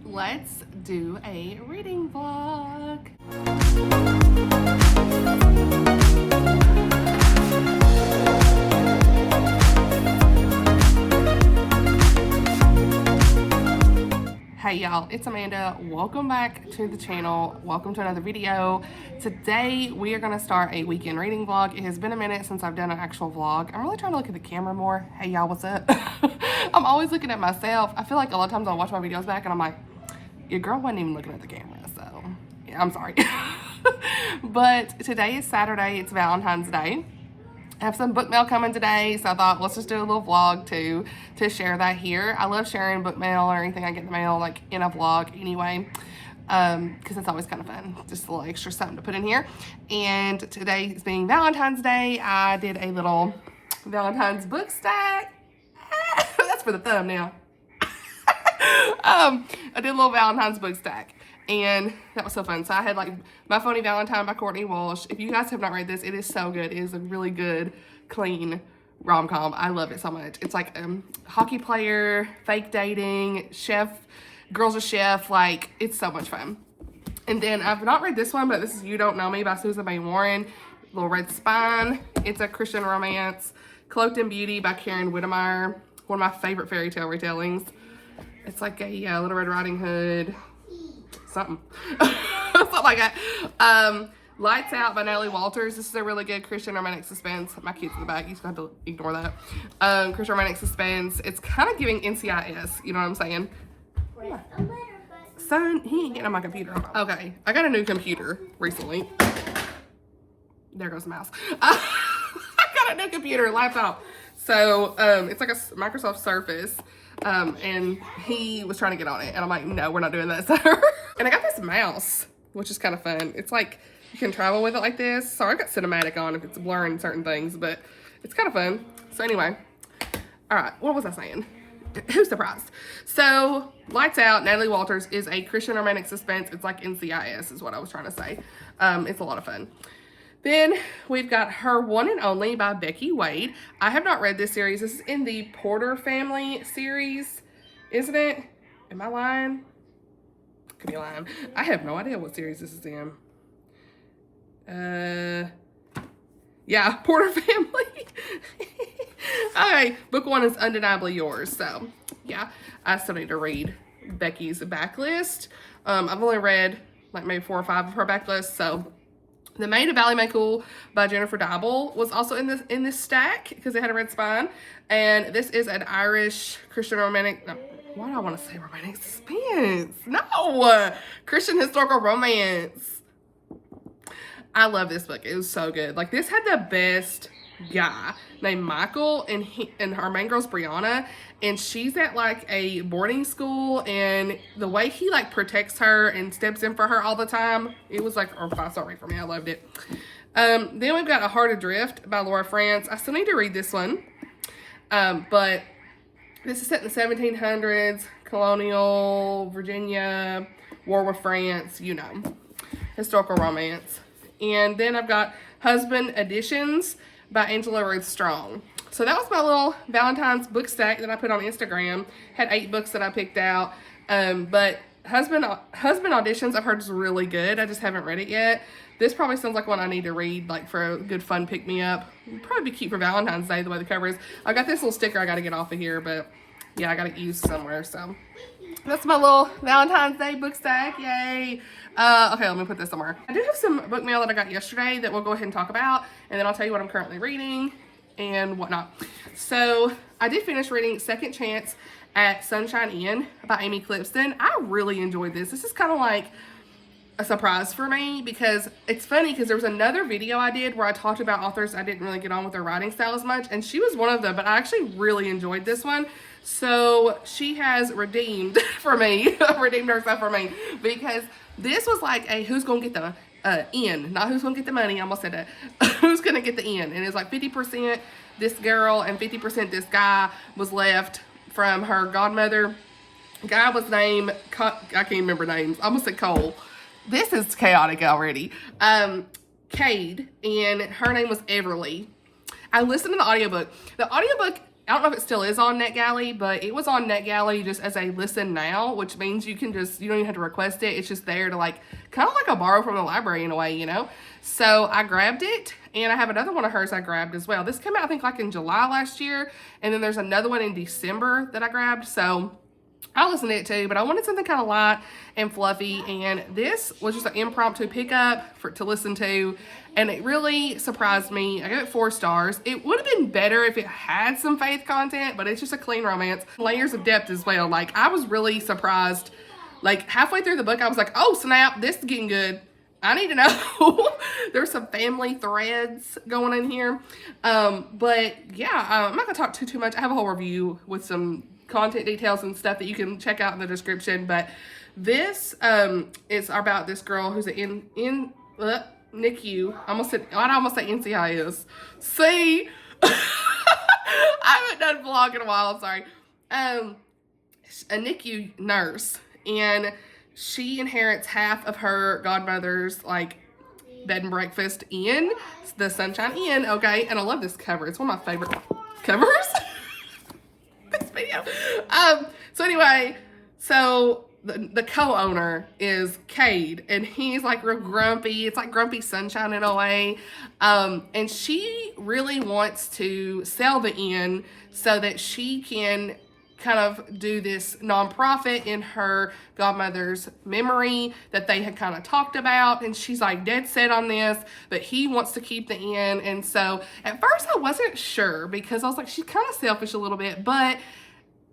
let's do a reading vlog. Hey y'all, it's Amanda. Welcome back to the channel. Welcome to another video. Today we are going to start a weekend reading vlog. It has been a minute since I've done an actual vlog. I'm really trying to look at the camera more. Hey y'all, what's up? I'm always looking at myself. I feel like a lot of times I'll watch my videos back and I'm like, your girl wasn't even looking at the camera, so yeah, I'm sorry. But today is Saturday. It's Valentine's Day. I have some book mail coming today, so I thought let's just do a little vlog to share that here. I love sharing book mail or anything I get in the mail like in a vlog anyway, because it's always kind of fun, just a little extra something to put in here. And today is being Valentine's Day, I did a little Valentine's book stack. That's for the thumbnail. I did a little Valentine's book stack. And that was so fun. So I had like My Phony Valentine by Courtney Walsh. If you guys have not read this, it is so good. It is a really good, clean rom-com. I love it so much. It's like hockey player, fake dating, chef, girl's a chef. Like, it's so much fun. And then I've not read this one, but this is You Don't Know Me by Susan May Warren. Little Red Spine. It's a Christian romance. Cloaked in Beauty by Karen Whittemire. One of my favorite fairy tale retellings. It's like a Little Red Riding Hood. Something like that. Lights Out by Natalie Walters. This is a really good Christian romantic suspense. My kid's in the back, you just have to ignore that. Christian romantic suspense. It's kind of giving NCIS, you know what I'm saying? Son, he ain't getting on my computer. Okay, I got a new computer recently. There goes the mouse. I got a new computer, laptop. So it's like a Microsoft Surface. And he was trying to get on it and I'm like, no, we're not doing that, sir. And I got this mouse, which is kind of fun. It's like you can travel with it like this. Sorry, I got cinematic on if it's blurring certain things, but it's kind of fun. So anyway, all right, what was I saying? Who's surprised? So Lights Out, Natalie Walters, is a Christian romantic suspense. It's like NCIS is what I was trying to say. It's a lot of fun. Then we've got Her One and Only by Becky Wade. I have not read this series. This is in the Porter family series, isn't it? Am I lying? Could be lying. I have no idea what series this is in. Yeah, Porter family. Okay, book one is Undeniably Yours. So yeah, I still need to read Becky's backlist. I've only read like maybe 4 or 5 of her backlist, so. The Maid of Valentine by Jennifer Dibble was also in this stack because it had a red spine. And this is an Irish Christian romantic, no, why do I want to say romantic suspense? No, Christian historical romance. I love this book. It was so good. Like, this had the best guy named Michael, and her main girl's Brianna, and she's at like a boarding school, and the way he like protects her and steps in for her all the time, it was like, oh, 5-star rate for me. I loved it. Then we've got A Heart Adrift by Laura France. I still need to read this one, but this is set in the 1700s, colonial Virginia, war with France, you know, historical romance. And then I've got Husband Editions by Angela Ruth Strong. So that was my little Valentine's book stack that I put on Instagram. Had 8 books that I picked out. But Husband Auditions I've heard is really good. I just haven't read it yet. This probably sounds like one I need to read, like for a good fun pick-me-up. Probably be cute for Valentine's Day the way the cover is. I got this little sticker I got to get off of here, but yeah, I got to use somewhere. So that's my little Valentine's Day book stack. Yay. Okay, let me put this somewhere. I do have some book mail that I got yesterday that we'll go ahead and talk about, and then I'll tell you what I'm currently reading and whatnot. So I did finish reading Second Chance at Sunshine Inn by Amy Clipston. I really enjoyed this. This is kind of like a surprise for me because it's funny because there was another video I did where I talked about authors I didn't really get on with their writing style as much, and she was one of them, but I actually really enjoyed this one. So she has redeemed for me, redeemed herself for me, because this was like a who's gonna get the in, not who's gonna get the money. I almost said that. Who's gonna get the in? And it's like 50% this girl and 50% this guy was left from her godmother. Guy was named, I can't remember names. I almost said Cole. This is chaotic already. Cade, and her name was Everly. I listened to the audiobook. The audiobook I don't know if it still is on NetGalley, but it was on NetGalley just as a listen now, which means you can just, you don't even have to request it. It's just there to like, kind of like a borrow from the library in a way, you know? So I grabbed it, and I have another one of hers I grabbed as well. This came out, I think, like in July last year, and then there's another one in December that I grabbed. So I'll listen to it too, but I wanted something kind of light and fluffy, and this was just an impromptu pickup to listen to, and it really surprised me. I gave it 4 stars. It would have been better if it had some faith content, but it's just a clean romance. Layers of depth as well. Like, I was really surprised. Like, halfway through the book, I was like, oh snap, this is getting good. I need to know. There's some family threads going in here. But yeah, I'm not gonna talk too much. I have a whole review with some content details and stuff that you can check out in the description, but this is about this girl who's in NICU. I almost say NCIS. See, I haven't done vlog in a while. I'm sorry. A NICU nurse, and she inherits half of her godmother's like bed and breakfast in the Sunshine Inn. Okay, and I love this cover. It's one of my favorite covers. This video. So anyway, so the co-owner is Cade, and he's like real grumpy. It's like Grumpy Sunshine in a way. And she really wants to sell the inn so that she can kind of do this nonprofit in her godmother's memory that they had kind of talked about, and she's like dead set on this, but he wants to keep the inn. And so at first I wasn't sure, because I was like, she's kind of selfish a little bit, but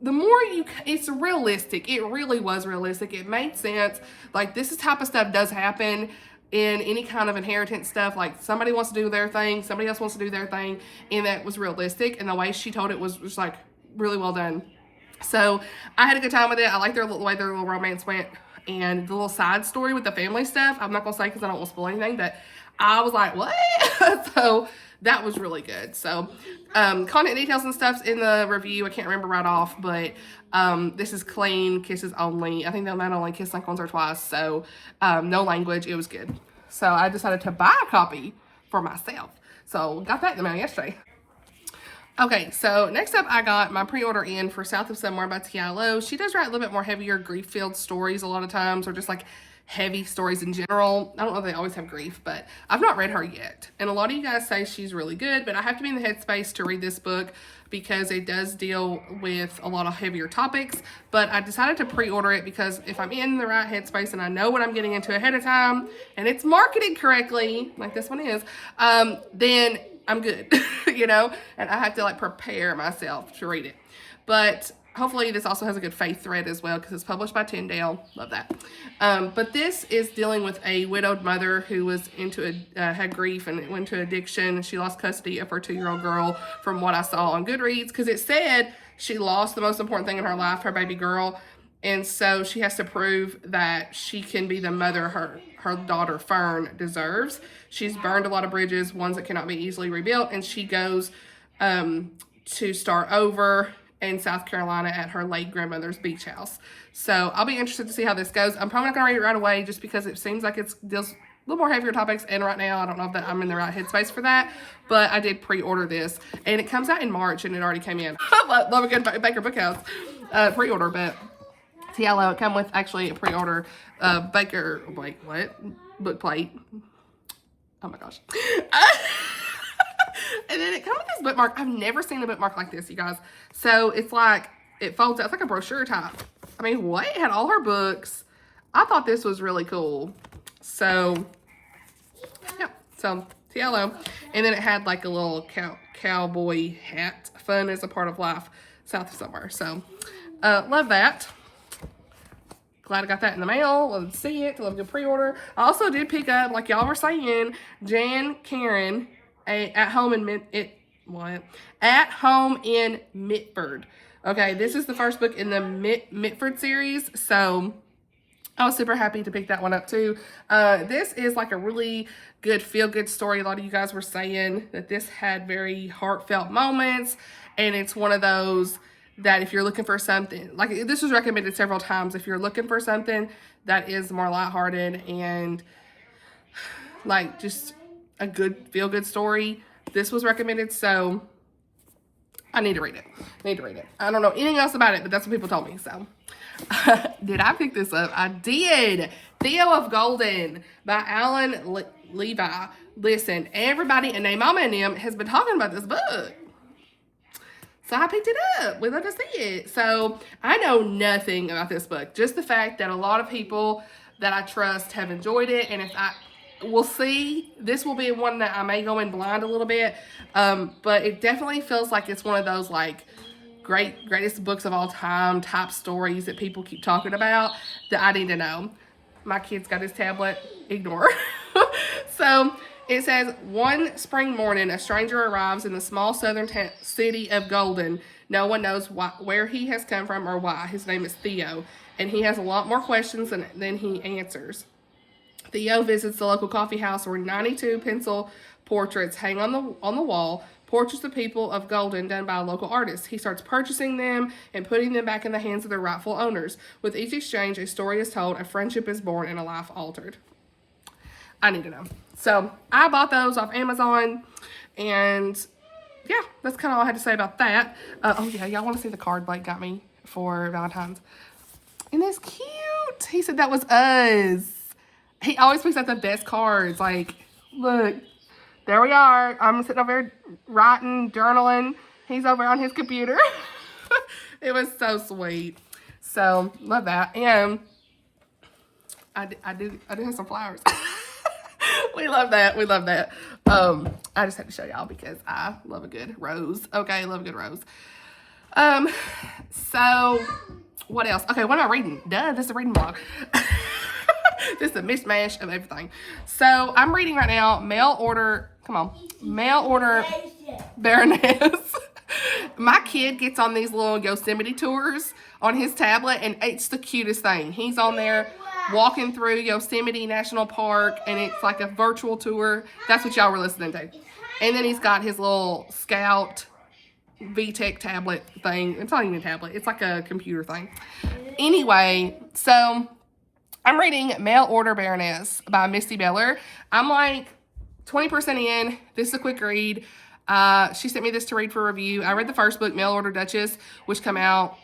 the more it's realistic. It really was realistic. It made sense. Like, this type of stuff does happen in any kind of inheritance stuff. Like, somebody wants to do their thing, somebody else wants to do their thing, and that was realistic, and the way she told it was just like really well done. So I had a good time with it. I like the way their little romance went, and the little side story with the family stuff. I'm not gonna say because I don't want to spoil anything, but I was like, what? So that was really good. So content details and stuff's in the review. I can't remember right off, but this is clean, kisses only. I think they might only kiss like once or twice, so no language. It was good. So I decided to buy a copy for myself. So got that in the mail yesterday. Okay, so next up, I got my pre-order in for South of Somewhere by T.I. She does write a little bit more heavier grief-filled stories a lot of times, or just like heavy stories in general. I don't know if they always have grief, but I've not read her yet. And a lot of you guys say she's really good, but I have to be in the headspace to read this book because it does deal with a lot of heavier topics. But I decided to pre-order it because if I'm in the right headspace and I know what I'm getting into ahead of time, and it's marketed correctly, like this one is, then I'm good, you know, and I have to like prepare myself to read it. But hopefully this also has a good faith thread as well, because it's published by Tyndale. Love that. But this is dealing with a widowed mother who was had grief and went to addiction. She lost custody of her 2-year-old girl, from what I saw on Goodreads, because it said she lost the most important thing in her life, her baby girl. And so she has to prove that she can be the mother her daughter Fern deserves. She's burned a lot of bridges, ones that cannot be easily rebuilt, and she goes to start over in South Carolina at her late grandmother's beach house. So I'll be interested to see how this goes. I'm probably not going to read it right away just because it seems like it deals a little more heavier topics, and right now I don't know if that I'm in the right headspace for that, but I did pre-order this, and it comes out in March, and it already came in. I love a good Baker Bookhouse pre-order, but T.I. it come with actually a pre-order Baker, wait, what? Book plate. Oh my gosh. And then it comes with this bookmark. I've never seen a bookmark like this, you guys. So it's like, it folds out. It's like a brochure type. I mean, what? It had all her books. I thought this was really cool. So, yeah. So, T.I. And then it had like a little cowboy hat. Fun is a part of life. South of Somewhere. So, love that. Glad I got that in the mail. Love to see it. Love a good pre-order. I also did pick up, like y'all were saying, Jan Karen at home in Mitford. Okay, this is the first book in the Mitford series, so I was super happy to pick that one up too. This is like a really good feel-good story. A lot of you guys were saying that this had very heartfelt moments, and it's one of those that if you're looking for something, like this was recommended several times, if you're looking for something that is more lighthearted and like just a good feel-good story, this was recommended. So I need to read it. I don't know anything else about it, but that's what people told me, so. Did I pick this up? I did. Theo of Golden by Alan Levi. Listen, everybody and their mama and them has been talking about this book. So I picked it up. We love to see it. So I know nothing about this book. Just the fact that a lot of people that I trust have enjoyed it. And we'll see. This will be one that I may go in blind a little bit. But it definitely feels like it's one of those like greatest books of all time type stories that people keep talking about that I need to know. My kid's got his tablet. Ignore. So it says, one spring morning, a stranger arrives in the small southern city of Golden. No one knows where he has come from or why. His name is Theo, and he has a lot more questions than he answers. Theo visits the local coffee house where 92 pencil portraits hang on the wall, portraits of people of Golden done by a local artist. He starts purchasing them and putting them back in the hands of their rightful owners. With each exchange, a story is told, a friendship is born, and a life altered. I need to know. So I bought those off Amazon, and yeah, that's kind of all I had to say about that. Oh yeah, y'all want to see the card Blake got me for Valentine's? Isn't this cute? He said that was us. He always picks out the best cards. Like, look, there we are. I'm sitting over here writing, journaling. He's over on his computer. It was so sweet. So love that. And I do have some flowers. We love that. I just had to show y'all because I love a good rose. Okay, love a good rose. So what else? Okay, what am I reading? Duh, this is a reading blog. This is a mishmash of everything. So I'm reading right now, Mail Order Baroness. My kid gets on these little Yosemite tours on his tablet, and it's the cutest thing. He's on there walking through Yosemite National Park, and it's like a virtual tour. That's what y'all were listening to. And then he's got his little Scout VTech tablet thing. It's not even a tablet. It's like a computer thing. Anyway, so I'm reading Mail Order Baroness by Misty Beller. I'm like 20% in. This is a quick read. She sent me this to read for review. I read the first book, Mail Order Duchess, which came out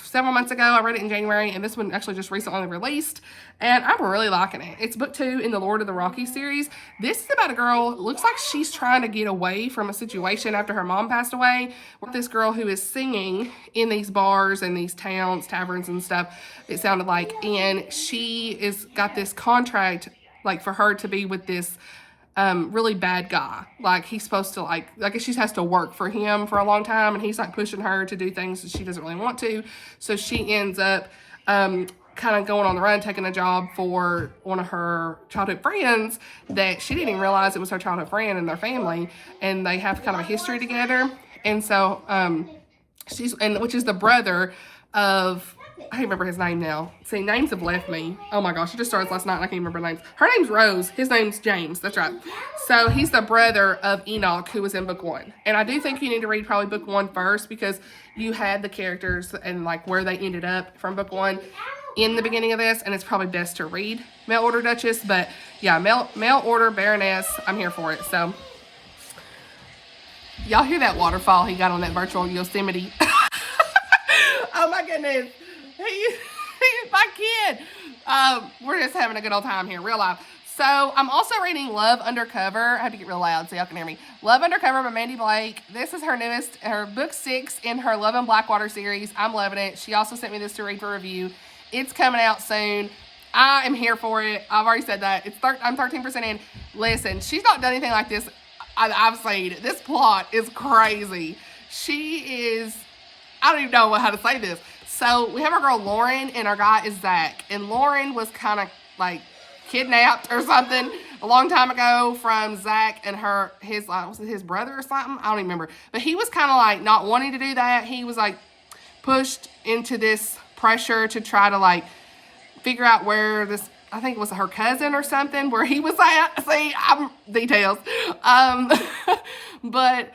several months ago. I read it in January, and this one actually just recently released, and I'm really liking it. It's book 2 in the Lord of the Rockies series. This is about a girl, looks like she's trying to get away from a situation after her mom passed away, with this girl who is singing in these bars and these taverns and stuff, it sounded like, and she is got this contract, like, for her to be with this really bad guy. Like, he's supposed to, like she has to work for him for a long time, and he's like pushing her to do things that she doesn't really want to. So she ends up kind of going on the run, taking a job for one of her childhood friends that she didn't even realize it was her childhood friend and their family, and they have kind of a history together. And so which is the brother of, I can't remember his name now. See, names have left me. Oh my gosh, it just started last night and I can't remember names. Her name's Rose. His name's James. That's right. So he's the brother of Enoch, who was in book 1. And I do think you need to read probably book 1 first, because you had the characters and like where they ended up from book 1 in the beginning of this, and it's probably best to read Mail Order Duchess. But yeah, Mail Order Baroness, I'm here for it. So y'all hear that waterfall he got on that virtual Yosemite? Oh my goodness. He's my kid. We're just having a good old time here, real life. So I'm also reading Love Undercover. I have to get real loud so y'all can hear me. Love Undercover by Mandi Blake. This is her book 6 in her Love and Blackwater series. I'm loving it. She also sent me this to read for review. It's coming out soon. I am here for it. I've already said that. I'm 13% in. Listen, she's not done anything like this I've seen. This plot is crazy. She is, I don't even know how to say this. So we have our girl Lauren, and our guy is Zach. And Lauren was kind of like kidnapped or something a long time ago from Zach and was it his brother or something? I don't even remember. But he was kind of like not wanting to do that. He was like pushed into this pressure to try to like figure out where this, I think it was her cousin or something, where he was at. See, details. But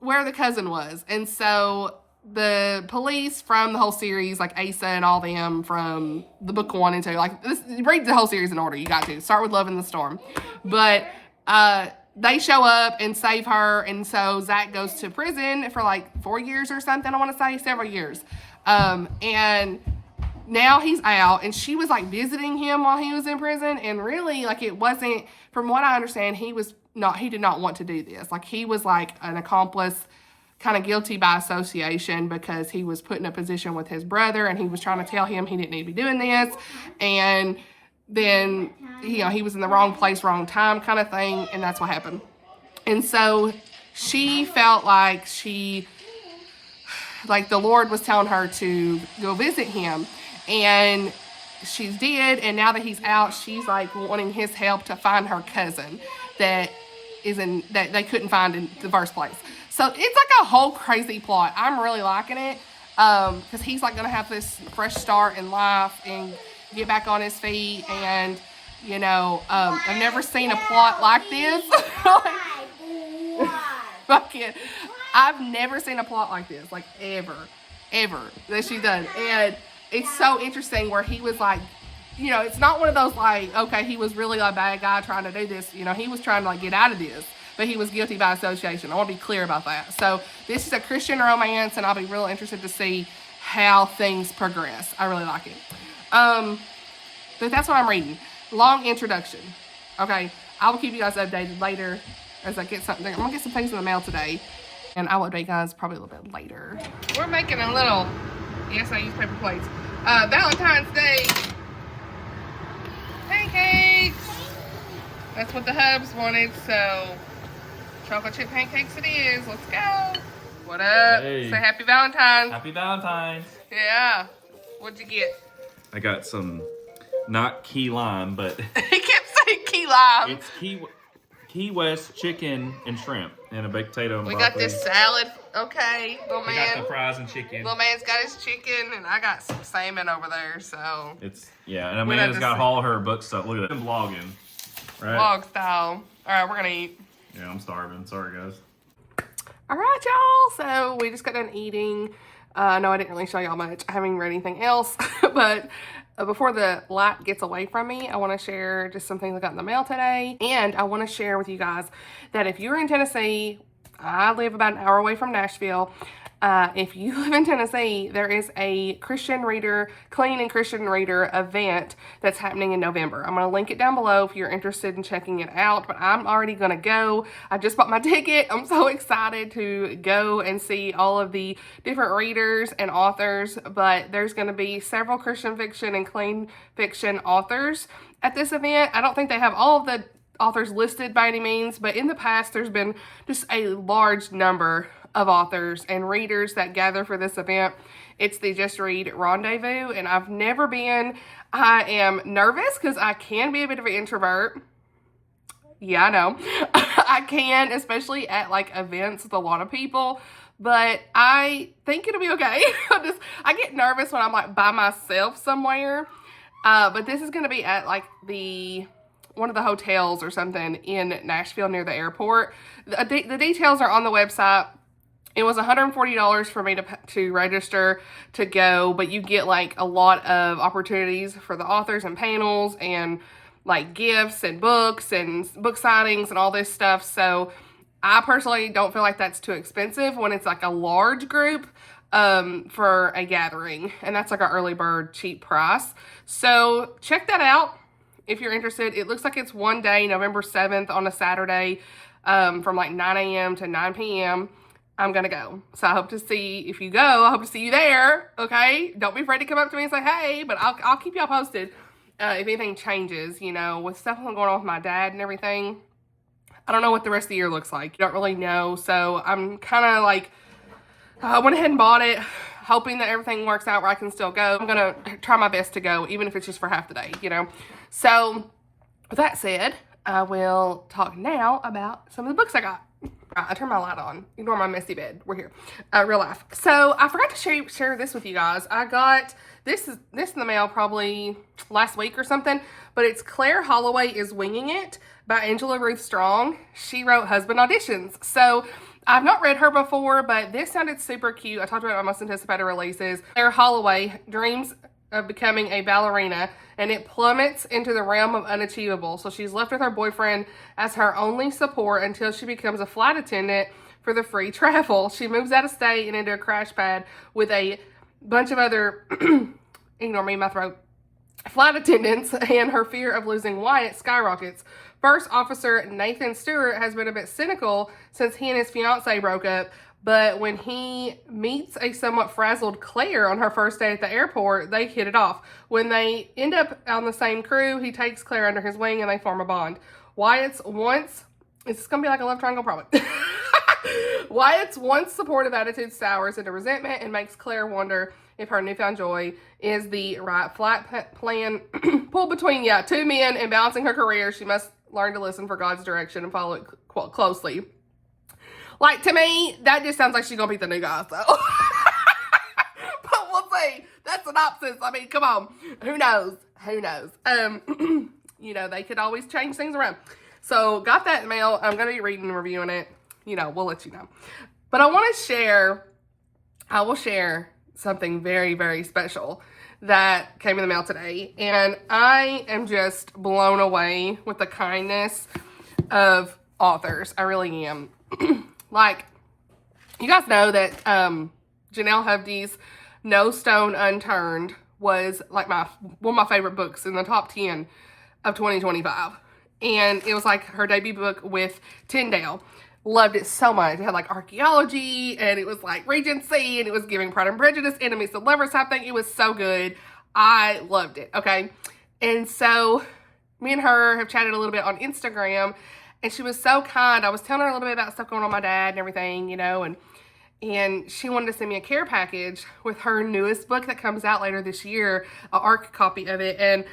where the cousin was. And so the police from the whole series, like Asa and all them from the book 1 and 2, like read the whole series in order. You got to start with Love in the Storm, but they show up and save her, and so Zach goes to prison for like 4 years or something, I want to say, several years. And now he's out, and she was like visiting him while he was in prison, and really, like, it wasn't, from what I understand, he did not want to do this. Like, he was like an accomplice, kind of guilty by association, because he was put in a position with his brother, and he was trying to tell him he didn't need to be doing this, and then, you know, he was in the wrong place, wrong time kind of thing, and that's what happened. And so she felt like the Lord was telling her to go visit him, and she did, and now that he's out, she's like wanting his help to find her cousin that they couldn't find in the first place. So it's like a whole crazy plot. I'm really liking it, because he's like gonna have this fresh start in life and get back on his feet, and you know, I've never seen a plot like this. I've never seen a plot like this, like ever that she's done. And it's so interesting where he was like, you know, it's not one of those like, okay, he was really a bad guy trying to do this. You know, he was trying to like get out of this, but he was guilty by association. I want to be clear about that. So this is a Christian romance, and I'll be real interested to see how things progress. I really like it. But that's what I'm reading. Long introduction. Okay, I will keep you guys updated later as I get something. I'm gonna get some things in the mail today, and I will update you guys probably a little bit later. We're making a little, yes, I use paper plates, Valentine's Day pancakes. That's what the hubs wanted, so chocolate chip pancakes it is. Let's go. What up? Hey. Say happy Valentine's. Happy Valentine's. Yeah. What'd you get? I got some, not key lime, but he kept saying key lime. It's Key West chicken and shrimp and a baked potato and we broccoli. Got this salad. Okay, little man. I got the fries and chicken. Little man's got his chicken, and I got some salmon over there. So it's, yeah, and Amanda's got all her book stuff. Look at that. I'm vlogging, right? Vlog style. All right, we're gonna eat. Yeah, I'm starving. Sorry, guys. All right, y'all. So we just got done eating. No, I didn't really show y'all much. I haven't read anything else, but before the light gets away from me, I want to share just some things I got in the mail today. And I want to share with you guys that if you're in Tennessee, I live about an hour away from Nashville. If you live in Tennessee, there is a Christian Reader, Clean and Christian Reader event that's happening in November. I'm going to link it down below if you're interested in checking it out, but I'm already going to go. I just bought my ticket. I'm so excited to go and see all of the different readers and authors, but there's going to be several Christian fiction and clean fiction authors at this event. I don't think they have all of the authors listed by any means, but in the past, there's been just a large number of authors and readers that gather for this event. It's the Just Read Rendezvous, and I've never been. I am nervous because I can be a bit of an introvert. Yeah, I know. I can, especially at like events with a lot of people, but I think it'll be okay. I get nervous when I'm like by myself somewhere, but this is going to be at like one of the hotels or something in Nashville near the airport. The details are on the website. It was $140 for me to register to go, but you get like a lot of opportunities for the authors and panels and like gifts and books and book signings and all this stuff. So I personally don't feel like that's too expensive when it's like a large group for a gathering, and that's like an early bird cheap price. So check that out if you're interested. It looks like it's one day, November 7th on a Saturday, from like 9 a.m. to 9 p.m. I'm going to go. So I hope to see, if you go, I hope to see you there, okay? Don't be afraid to come up to me and say, hey, but I'll keep y'all posted if anything changes, you know, with stuff going on with my dad and everything. I don't know what the rest of the year looks like. You don't really know. So I'm kind of like, I went ahead and bought it, hoping that everything works out where I can still go. I'm going to try my best to go, even if it's just for half the day, you know? So with that said, I will talk now about some of the books I got. I turned my light on. Ignore my messy bed. We're here. Real life. So I forgot to share this with you guys. I got this in the mail probably last week or something, but it's Claire Holloway is Winging It by Angela Ruth Strong. She wrote Husband Auditions. So I've not read her before, but this sounded super cute. I talked about it on my most anticipated releases. Claire Holloway dreams of becoming a ballerina, and it plummets into the realm of unachievable. So she's left with her boyfriend as her only support until she becomes a flight attendant for the free travel. She moves out of state and into a crash pad with a bunch of other, ignore me, my throat, flight attendants, and her fear of losing Wyatt skyrockets. First Officer Nathan Stewart has been a bit cynical since he and his fiance broke up, but when he meets a somewhat frazzled Claire on her first day at the airport, they hit it off. When they end up on the same crew, he takes Claire under his wing and they form a bond. Wyatt's once, it's going to be like a love triangle probably. Wyatt's once supportive attitude sours into resentment and makes Claire wonder if her newfound joy is the right flight plan. Pulled between, two men and balancing her career, she must learn to listen for God's direction and follow it closely. Like, to me, that just sounds like she's going to be the new guy, so. But we'll see. That's synopsis. I mean, come on. Who knows? Who knows? You know, they could always change things around. So, got that in the mail. I'm going to be reading and reviewing it. You know, we'll let you know. But I will share something very, very special that came in the mail today. And I am just blown away with the kindness of authors. I really am. Like, you guys know that Jenelle Hovde's No Stone Unturned was like one of my favorite books in the top 10 of 2025. And it was like her debut book with Tyndale. Loved it so much. It had like archaeology, and it was like Regency, and it was giving Pride and Prejudice, enemies to lovers type thing. It was so good. I loved it. Okay. And so me and her have chatted a little bit on Instagram, and she was so kind. I was telling her a little bit about stuff going on with my dad and everything, you know, and she wanted to send me a care package with her newest book that comes out later this year, an ARC copy of it. And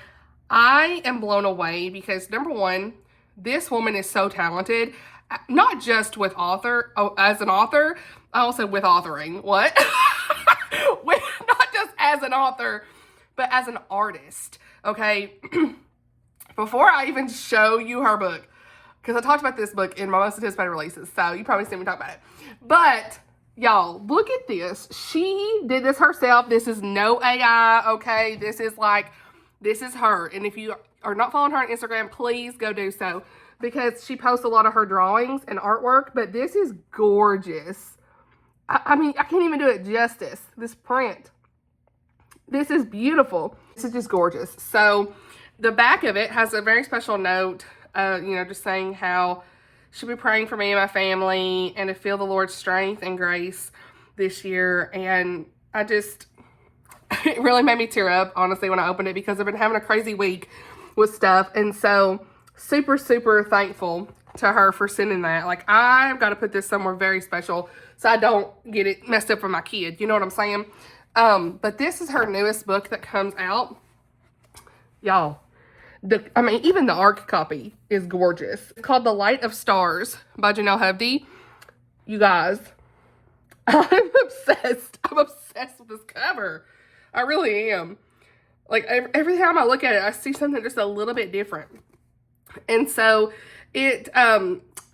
I am blown away because, number one, this woman is so talented. Not just as an author, I also with authoring. What? Not just as an author, but as an artist. Okay. Before I even show you her book, because I talked about this book in my most anticipated releases, so you probably seen me talk about it. But y'all, look at this. She did this herself. This is no AI. Okay. This is her. And if you are not following her on Instagram, please go do so, because she posts a lot of her drawings and artwork, but this is gorgeous. I mean, I can't even do it justice. This print. This is beautiful. This is just gorgeous. So the back of it has a very special note, you know, just saying how she'll be praying for me and my family and to feel the Lord's strength and grace this year. And it really made me tear up, honestly, when I opened it, because I've been having a crazy week with stuff. And so super, super thankful to her for sending that. Like, I've got to put this somewhere very special so I don't get it messed up for my kid. You know what I'm saying? But this is her newest book that comes out. Y'all, even the ARC copy is gorgeous. It's called The Light of Stars by Jenelle Hovde. You guys, I'm obsessed. I'm obsessed with this cover. I really am. Like, every time I look at it, I see something just a little bit different. And so it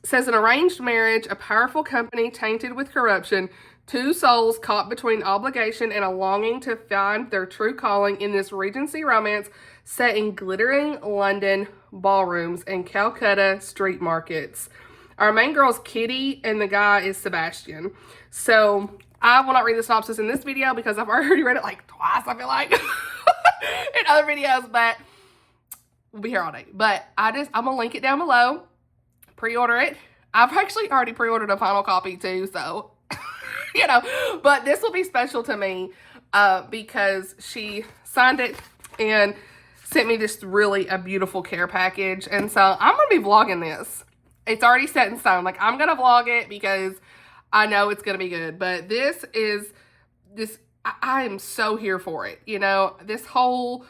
says, an arranged marriage, a powerful company tainted with corruption, two souls caught between obligation and a longing to find their true calling in this Regency romance set in glittering London ballrooms and Calcutta street markets. Our main girl is Kitty and the guy is Sebastian. So I will not read the synopsis in this video because I've already read it like twice, I feel like, in other videos, but we'll be here all day. But I'm going to link it down below. Pre-order it. I've actually already pre-ordered a final copy too, so, you know. But this will be special to me because she signed it and sent me just really a beautiful care package. And so I'm going to be vlogging this. It's already set in stone. Like, I'm going to vlog it because I know it's going to be good. But this is just, I am so here for it. You know, this whole,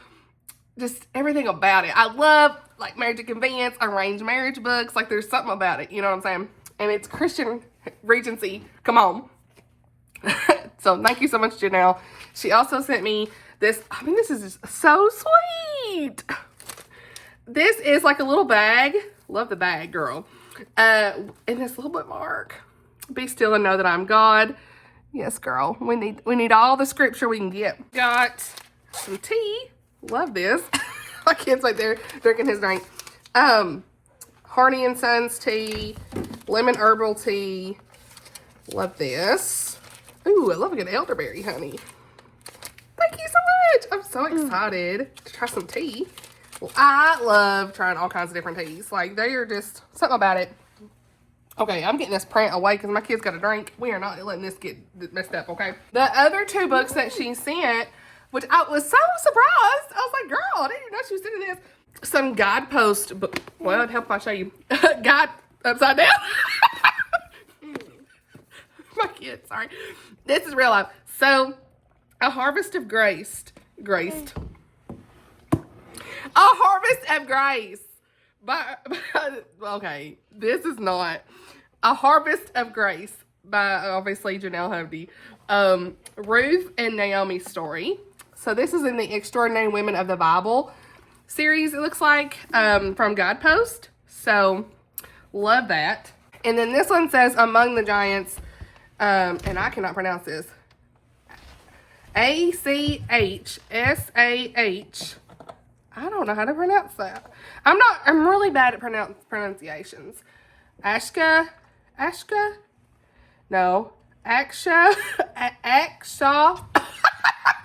just everything about it. I love, like, marriage at convenience, arranged marriage books. Like, there's something about it. You know what I'm saying? And it's Christian Regency. Come on. So thank you so much, Jenelle. She also sent me this. I mean, this is just so sweet. This is like a little bag. Love the bag, girl. And this little bookmark. Be still and know that I'm God. Yes, girl. We need all the scripture we can get. Got Some tea. Love this. My kid's right there drinking his drink. Harney and Sons tea. Lemon herbal tea. Love this. Ooh, I love a good elderberry honey. Thank you so much. I'm so excited to try some tea. Well, I love trying all kinds of different teas. Like, they are just something about it. Okay, I'm getting this print away because my kid's got a drink. We are not letting this get messed up, okay? The other 2 books that she sent, which I was so surprised. I was like, girl, I didn't even know she was sending this. Some guidepost book. Well, it'd help if I show you. Guide upside down. My kid, sorry. This is real life. So, A Harvest of Grace. Graced. A Harvest of Grace. Okay, this is not. A Harvest of Grace by, obviously, Jenelle Hovde. Ruth and Naomi's story. So this is in the Extraordinary Women of the Bible series, it looks like, from Guidepost. So, love that. And then this one says, Among the Giants, and I cannot pronounce this. Achshah. I don't know how to pronounce that. I'm really bad at pronunciations. Aksha? No. Aksha?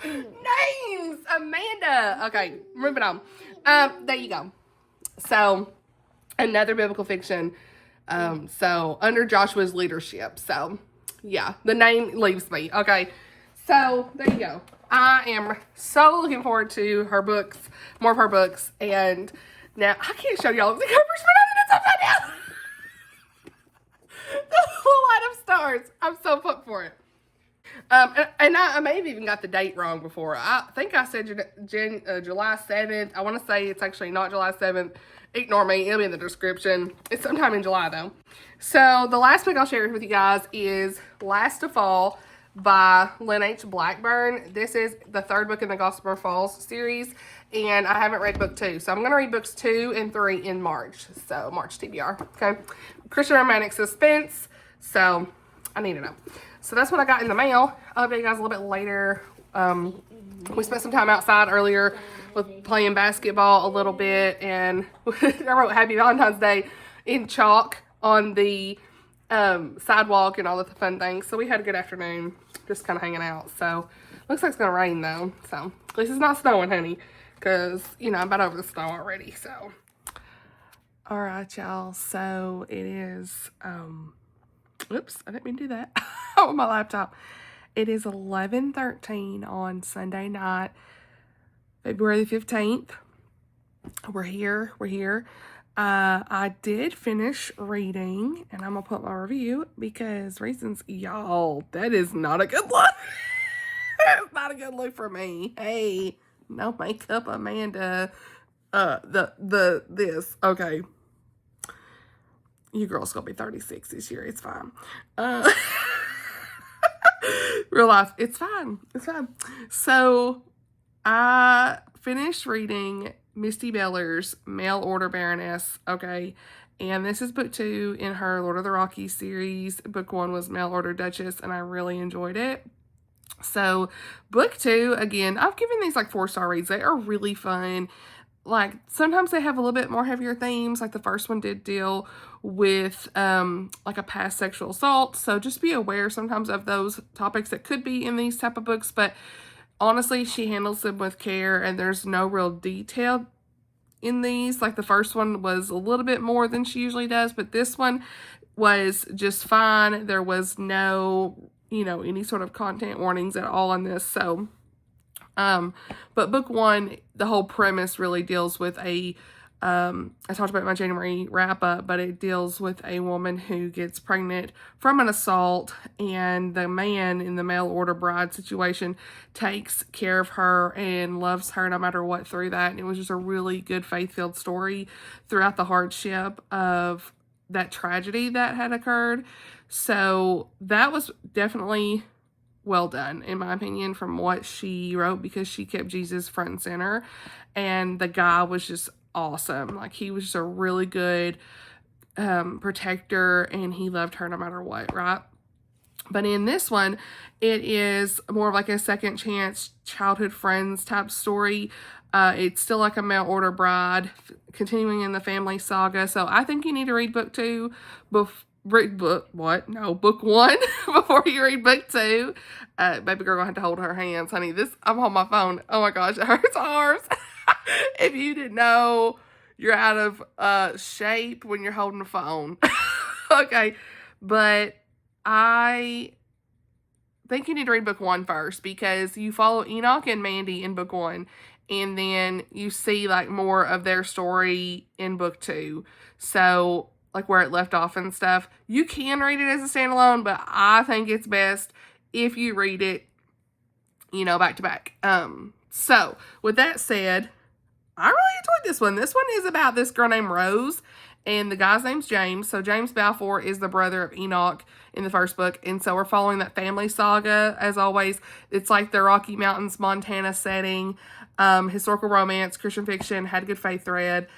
Names! Amanda! Okay, moving on. There you go. So, another biblical fiction. So, under Joshua's leadership. So, yeah, the name leaves me. Okay, so, there you go. I am so looking forward to her books, more of her books, and now I can't show y'all the covers, but I'm going to upside down. The whole line of stars. I'm so pumped for it. And I may have even got the date wrong before. I think I said July 7th. I want to say it's actually not July 7th. Ignore me. It'll be in the description. It's sometime in July, though. So, the last book I'll share with you guys is Last to Fall by Lynn H. Blackburn. This is the 3rd book in the Gospel Falls series, and I haven't read book 2. So, I'm going to read books 2 and 3 in March. So, March TBR. Okay. Christian romantic suspense. So, I need to know. So that's what I got in the mail. I'll update you guys a little bit later. We spent some time outside earlier with playing basketball a little bit, and I wrote Happy Valentine's Day in chalk on the sidewalk and all the fun things. So we had a good afternoon, just kind of hanging out. So looks like it's gonna rain though. So at least it's not snowing, honey, because you know I'm about over the snow already. So all right, y'all. So it is. Oops, I didn't mean to do that on my laptop. It is 11:13 on Sunday night, February the 15th. We're here. I did finish reading, and I'm going to put my review because reasons, y'all, that is not a good look. That's not a good look for me. Hey, no makeup, Amanda. This, okay. You girls gonna be 36 this year. It's fine. Real life. It's fine. It's fine. So, I finished reading Misty Beller's Mail Order Baroness. Okay. And this is book 2 in her Lord of the Rockies series. Book 1 was Mail Order Duchess, and I really enjoyed it. So, book 2, again, I've given these like 4-star reads. They are really fun. Like, sometimes they have a little bit more heavier themes. Like, the first one did deal with, like, a past sexual assault. So, just be aware sometimes of those topics that could be in these type of books. But, honestly, she handles them with care. And there's no real detail in these. Like, the first one was a little bit more than she usually does. But this one was just fine. There was no, you know, any sort of content warnings at all on this. So, but book 1, the whole premise really deals with I talked about my January wrap up, but it deals with a woman who gets pregnant from an assault, and the man in the mail order bride situation takes care of her and loves her no matter what through that. And it was just a really good faith-filled story throughout the hardship of that tragedy that had occurred. So that was definitely well done, in my opinion, from what she wrote, because she kept Jesus front and center, and the guy was just awesome. Like, he was just a really good protector, and he loved her no matter what, right? But in this one, it is more of like a second chance childhood friends type story. It's still like a mail order bride, continuing in the family saga. So I think you need to read book 2 book 1 before you read book 2. Baby girl gonna have to hold her hands, honey. I'm on my phone. Oh my gosh, it hurts arms. If you didn't know, you're out of shape when you're holding a phone. Okay, but I think you need to read book 1 first, because you follow Enoch and Mandi in book 1, and then you see like more of their story in book 2. So like where it left off and stuff. You can read it as a standalone, but I think it's best if you read it, back to back. So with that said, I really enjoyed this one. This one is about this girl named Rose, and the guy's name's James. So James Balfour is the brother of Enoch in the first book. And so we're following that family saga, as always. It's like the Rocky Mountains, Montana setting, historical romance, Christian fiction, had a good faith thread.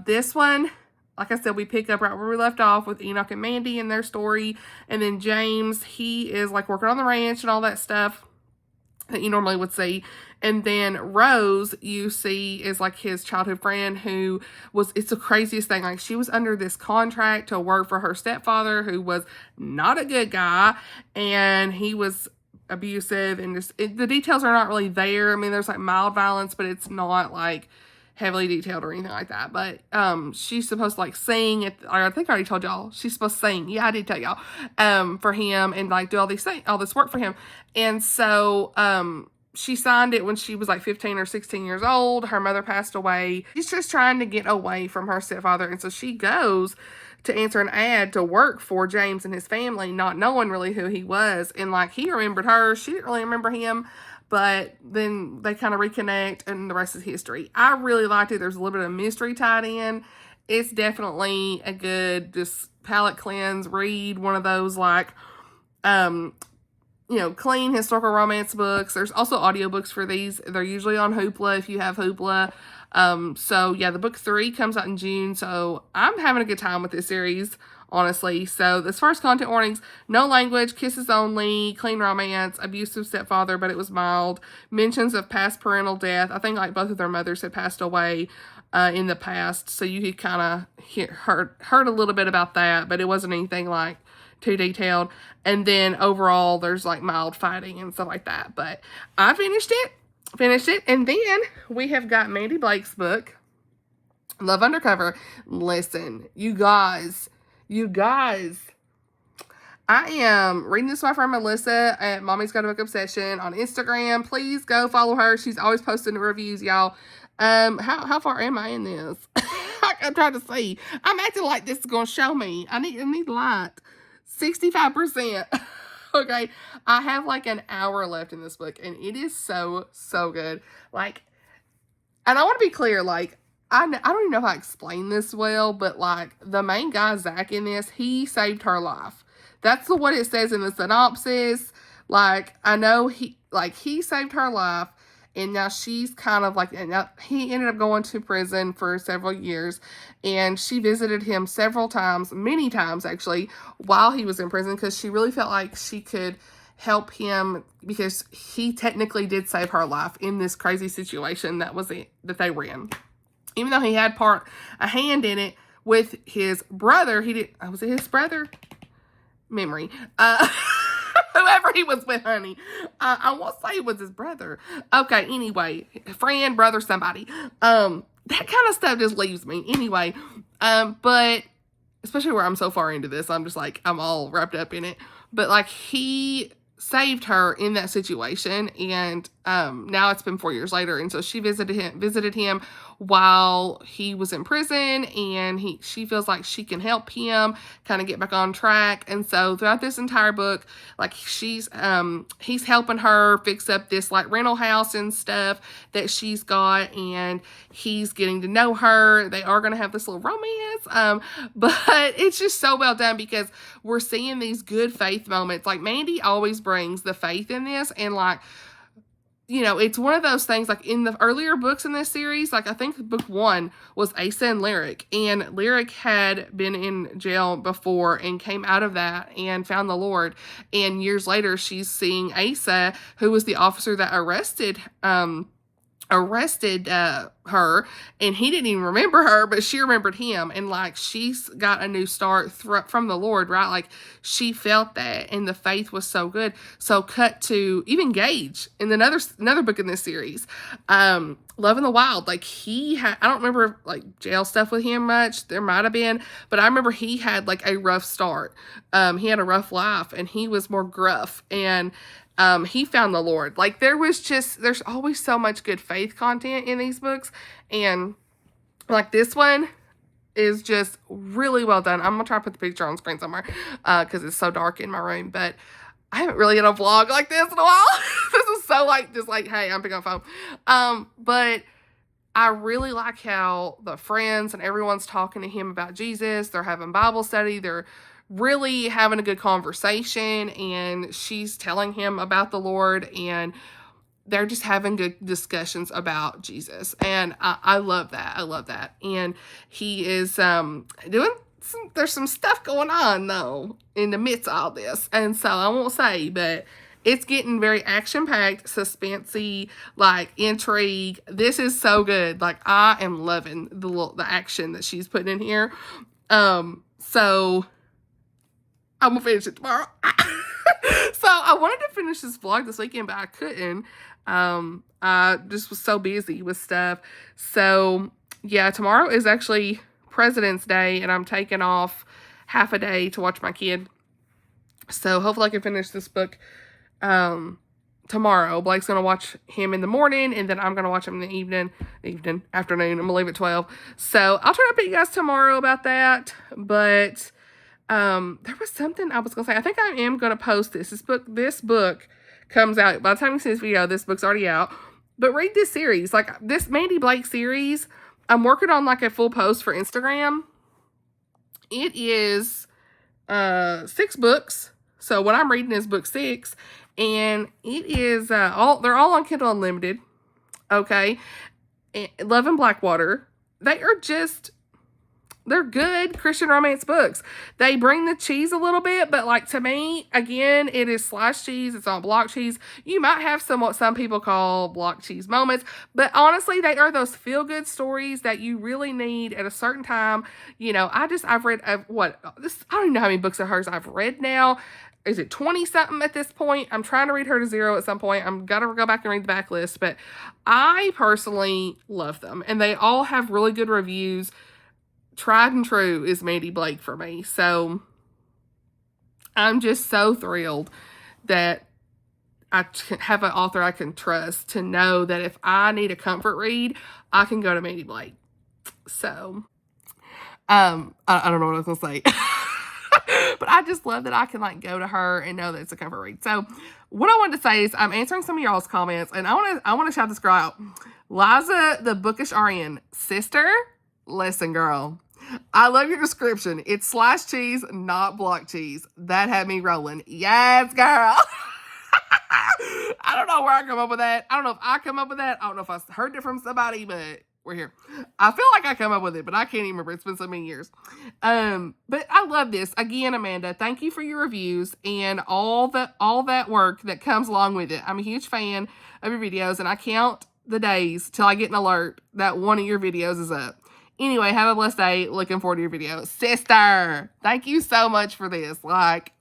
This one, like I said, we pick up right where we left off with Enoch and Mandi and their story. And then James, he is like working on the ranch and all that stuff that you normally would see. And then Rose, you see, is like his childhood friend who it's the craziest thing. Like, she was under this contract to work for her stepfather, who was not a good guy, and he was abusive, and the details are not really there. I mean, there's like mild violence, but it's not like heavily detailed or anything like that. But she's supposed to like sing I think I already told y'all she's supposed to sing. Yeah, I did tell y'all. For him, and like do all this work for him. And so she signed it when she was like 15 or 16 years old. Her mother passed away. She's just trying to get away from her stepfather, and so she goes to answer an ad to work for James and his family, not knowing really who he was. And like, he remembered her, she didn't really remember him. But then they kind of reconnect, and the rest is history. I really liked it. There's a little bit of mystery tied in. It's definitely a good, just palate cleanse read. One of those like, clean historical romance books. There's also audiobooks for these. They're usually on Hoopla if you have Hoopla. So yeah, the book 3 comes out in June. So I'm having a good time with this series, honestly. So as far as content warnings, no language, kisses only, clean romance, abusive stepfather, but it was mild, mentions of past parental death. I think like both of their mothers had passed away in the past, so you could kind of heard a little bit about that, but it wasn't anything like too detailed. And then overall, there's like mild fighting and stuff like that. But I finished it, and then we have got Mandi Blake's book, Love Undercover. Listen, you guys, I am reading this with my friend Melissa at Mommy's Got a Book Obsession on Instagram. Please go follow her. She's always posting the reviews, y'all. How far am I in this? I'm trying to see. I'm acting like this is going to show me. I need light. 65%. Okay. I have like an hour left in this book, and it is so, so good. Like, and I want to be clear, like, I don't even know if I explain this well, but like the main guy, Zach, in this, he saved her life. That's what it says in the synopsis. Like, I know he saved her life, and now she's kind of like, and now he ended up going to prison for several years, and she visited him several times, many times actually, while he was in prison, because she really felt like she could help him, because he technically did save her life in this crazy situation that they were in. Even though he had a hand in it with his brother, was it his brother? Memory. Whoever he was with, honey. I won't say it was his brother. Okay, anyway. Friend, brother, somebody. That kind of stuff just leaves me. Anyway. But, especially where I'm so far into this, I'm just like, I'm all wrapped up in it. But, like, he saved her in that situation, and now it's been 4 years later, and so she visited him while he was in prison, and she feels like she can help him kind of get back on track. And so throughout this entire book, like, he's helping her fix up this like rental house and stuff that she's got, and he's getting to know her. They are going to have this little romance, but it's just so well done, because we're seeing these good faith moments. Like, Mandi always brings the faith in this, and like, you know, it's one of those things, like in the earlier books in this series, like I think book 1 was Asa and Lyric, and Lyric had been in jail before and came out of that and found the Lord, and years later she's seeing Asa, who was the officer that arrested her, and he didn't even remember her, but she remembered him, and like she's got a new start from the Lord, right? Like she felt that, and the faith was so good. So cut to even Gage in another book in this series, Love in the Wild. Like he had, I don't remember like jail stuff with him much. There might have been, but I remember he had like a rough start. He had a rough life, and he was more gruff, and he found the Lord. Like there's always so much good faith content in these books. And like this one is just really well done. I'm going to try to put the picture on screen somewhere, cause it's so dark in my room, but I haven't really done a vlog like this in a while. This is so like, just like, hey, I'm picking up phone. But I really like how the friends and everyone's talking to him about Jesus. They're having Bible study. They're really having a good conversation, and she's telling him about the Lord, and they're just having good discussions about Jesus. And I love that. I love that. And he is there's some stuff going on though in the midst of all this. And so I won't say, but it's getting very action-packed, suspensey, like intrigue. This is so good. Like I am loving the action that she's putting in here. So I'm gonna finish it tomorrow. So I wanted to finish this vlog this weekend, but I couldn't. I just was so busy with stuff. So yeah, tomorrow is actually President's Day, and I'm taking off half a day to watch my kid. So hopefully I can finish this book tomorrow. Blake's gonna watch him in the morning, and then I'm gonna watch him in the afternoon. I'm gonna leave at 12. So I'll try to update you guys tomorrow about that. But there was something I was gonna say. I think I am gonna post this. This book comes out by the time you see this video. This book's already out. But read this series, like this Mandi Blake series. I'm working on like a full post for Instagram. It is 6 books. So what I'm reading is book 6, and it is they're all on Kindle Unlimited. Okay, Love and Blackwater. They're good Christian romance books. They bring the cheese a little bit, but like to me, again, it is sliced cheese. It's not block cheese. You might have what some people call block cheese moments, but honestly, they are those feel-good stories that you really need at a certain time. You know, I've read I don't even know how many books of hers I've read now. Is it 20 something at this point? I'm trying to read her to 0 at some point. I'm gonna go back and read the backlist, but I personally love them, and they all have really good reviews. Tried and true is Mandi Blake for me. So I'm just so thrilled that I have an author I can trust, to know that if I need a comfort read, I can go to Mandi Blake. So I don't know what I was gonna say. But I just love that I can like go to her and know that it's a comfort read. So what I wanted to say is I'm answering some of y'all's comments, and I want to shout this girl out. Liza, the bookish RN sister. Listen, girl, I love your description. It's sliced cheese, not block cheese. That had me rolling. Yes, girl. I don't know where I come up with that. I don't know if I come up with that. I don't know if I heard it from somebody, but we're here. I feel like I come up with it, but I can't even remember. It's been so many years. But I love this. Again, Amanda, thank you for your reviews and all that work that comes along with it. I'm a huge fan of your videos, and I count the days till I get an alert that one of your videos is up. Anyway, have a blessed day. Looking forward to your video. Sister, thank you so much for this. Like,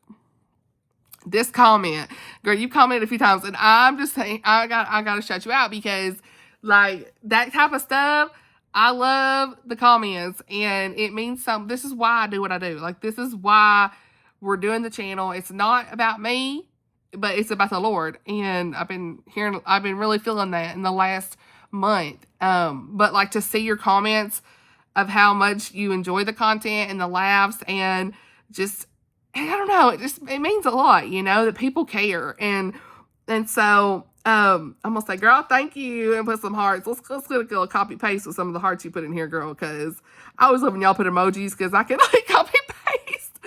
this comment. Girl, you commented a few times, and I'm just saying, I got to shout you out, because, like, that type of stuff, I love the comments, and it means something. This is why I do what I do. Like, this is why we're doing the channel. It's not about me, but it's about the Lord, and I've been really feeling that in the last month. But, like, to see your comments of how much you enjoy the content and the laughs, and just, I don't know, it means a lot, you know, that people care. And so, I'm gonna say, girl, thank you, and put some hearts. Let's get a copy paste with some of the hearts you put in here, girl, because I always love when y'all put emojis, because I can like copy paste.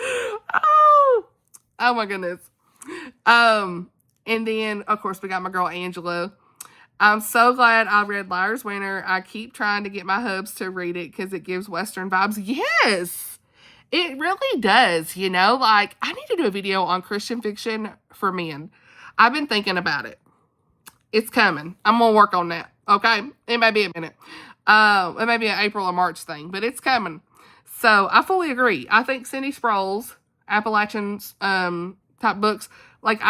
Oh my goodness. And then of course we got my girl Angela. I'm so glad I read Liar's Winner. I keep trying to get my hubs to read it because it gives Western vibes. Yes, it really does. You know, like, I need to do a video on Christian fiction for men. I've been thinking about it. It's coming. I'm going to work on that. Okay? It may be a minute. It may be an April or March thing, but it's coming. So I fully agree. I think Cindy Sproul's Appalachians type books, like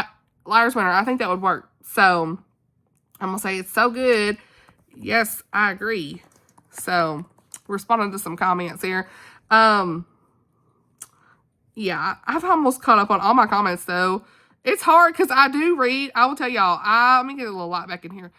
Liar's Winner, I think that would work. So I'm going to say it's so good. Yes, I agree. So, responding to some comments here. Yeah, I've almost caught up on all my comments, though. It's hard because I do read. I will tell y'all. Let me get a little light back in here.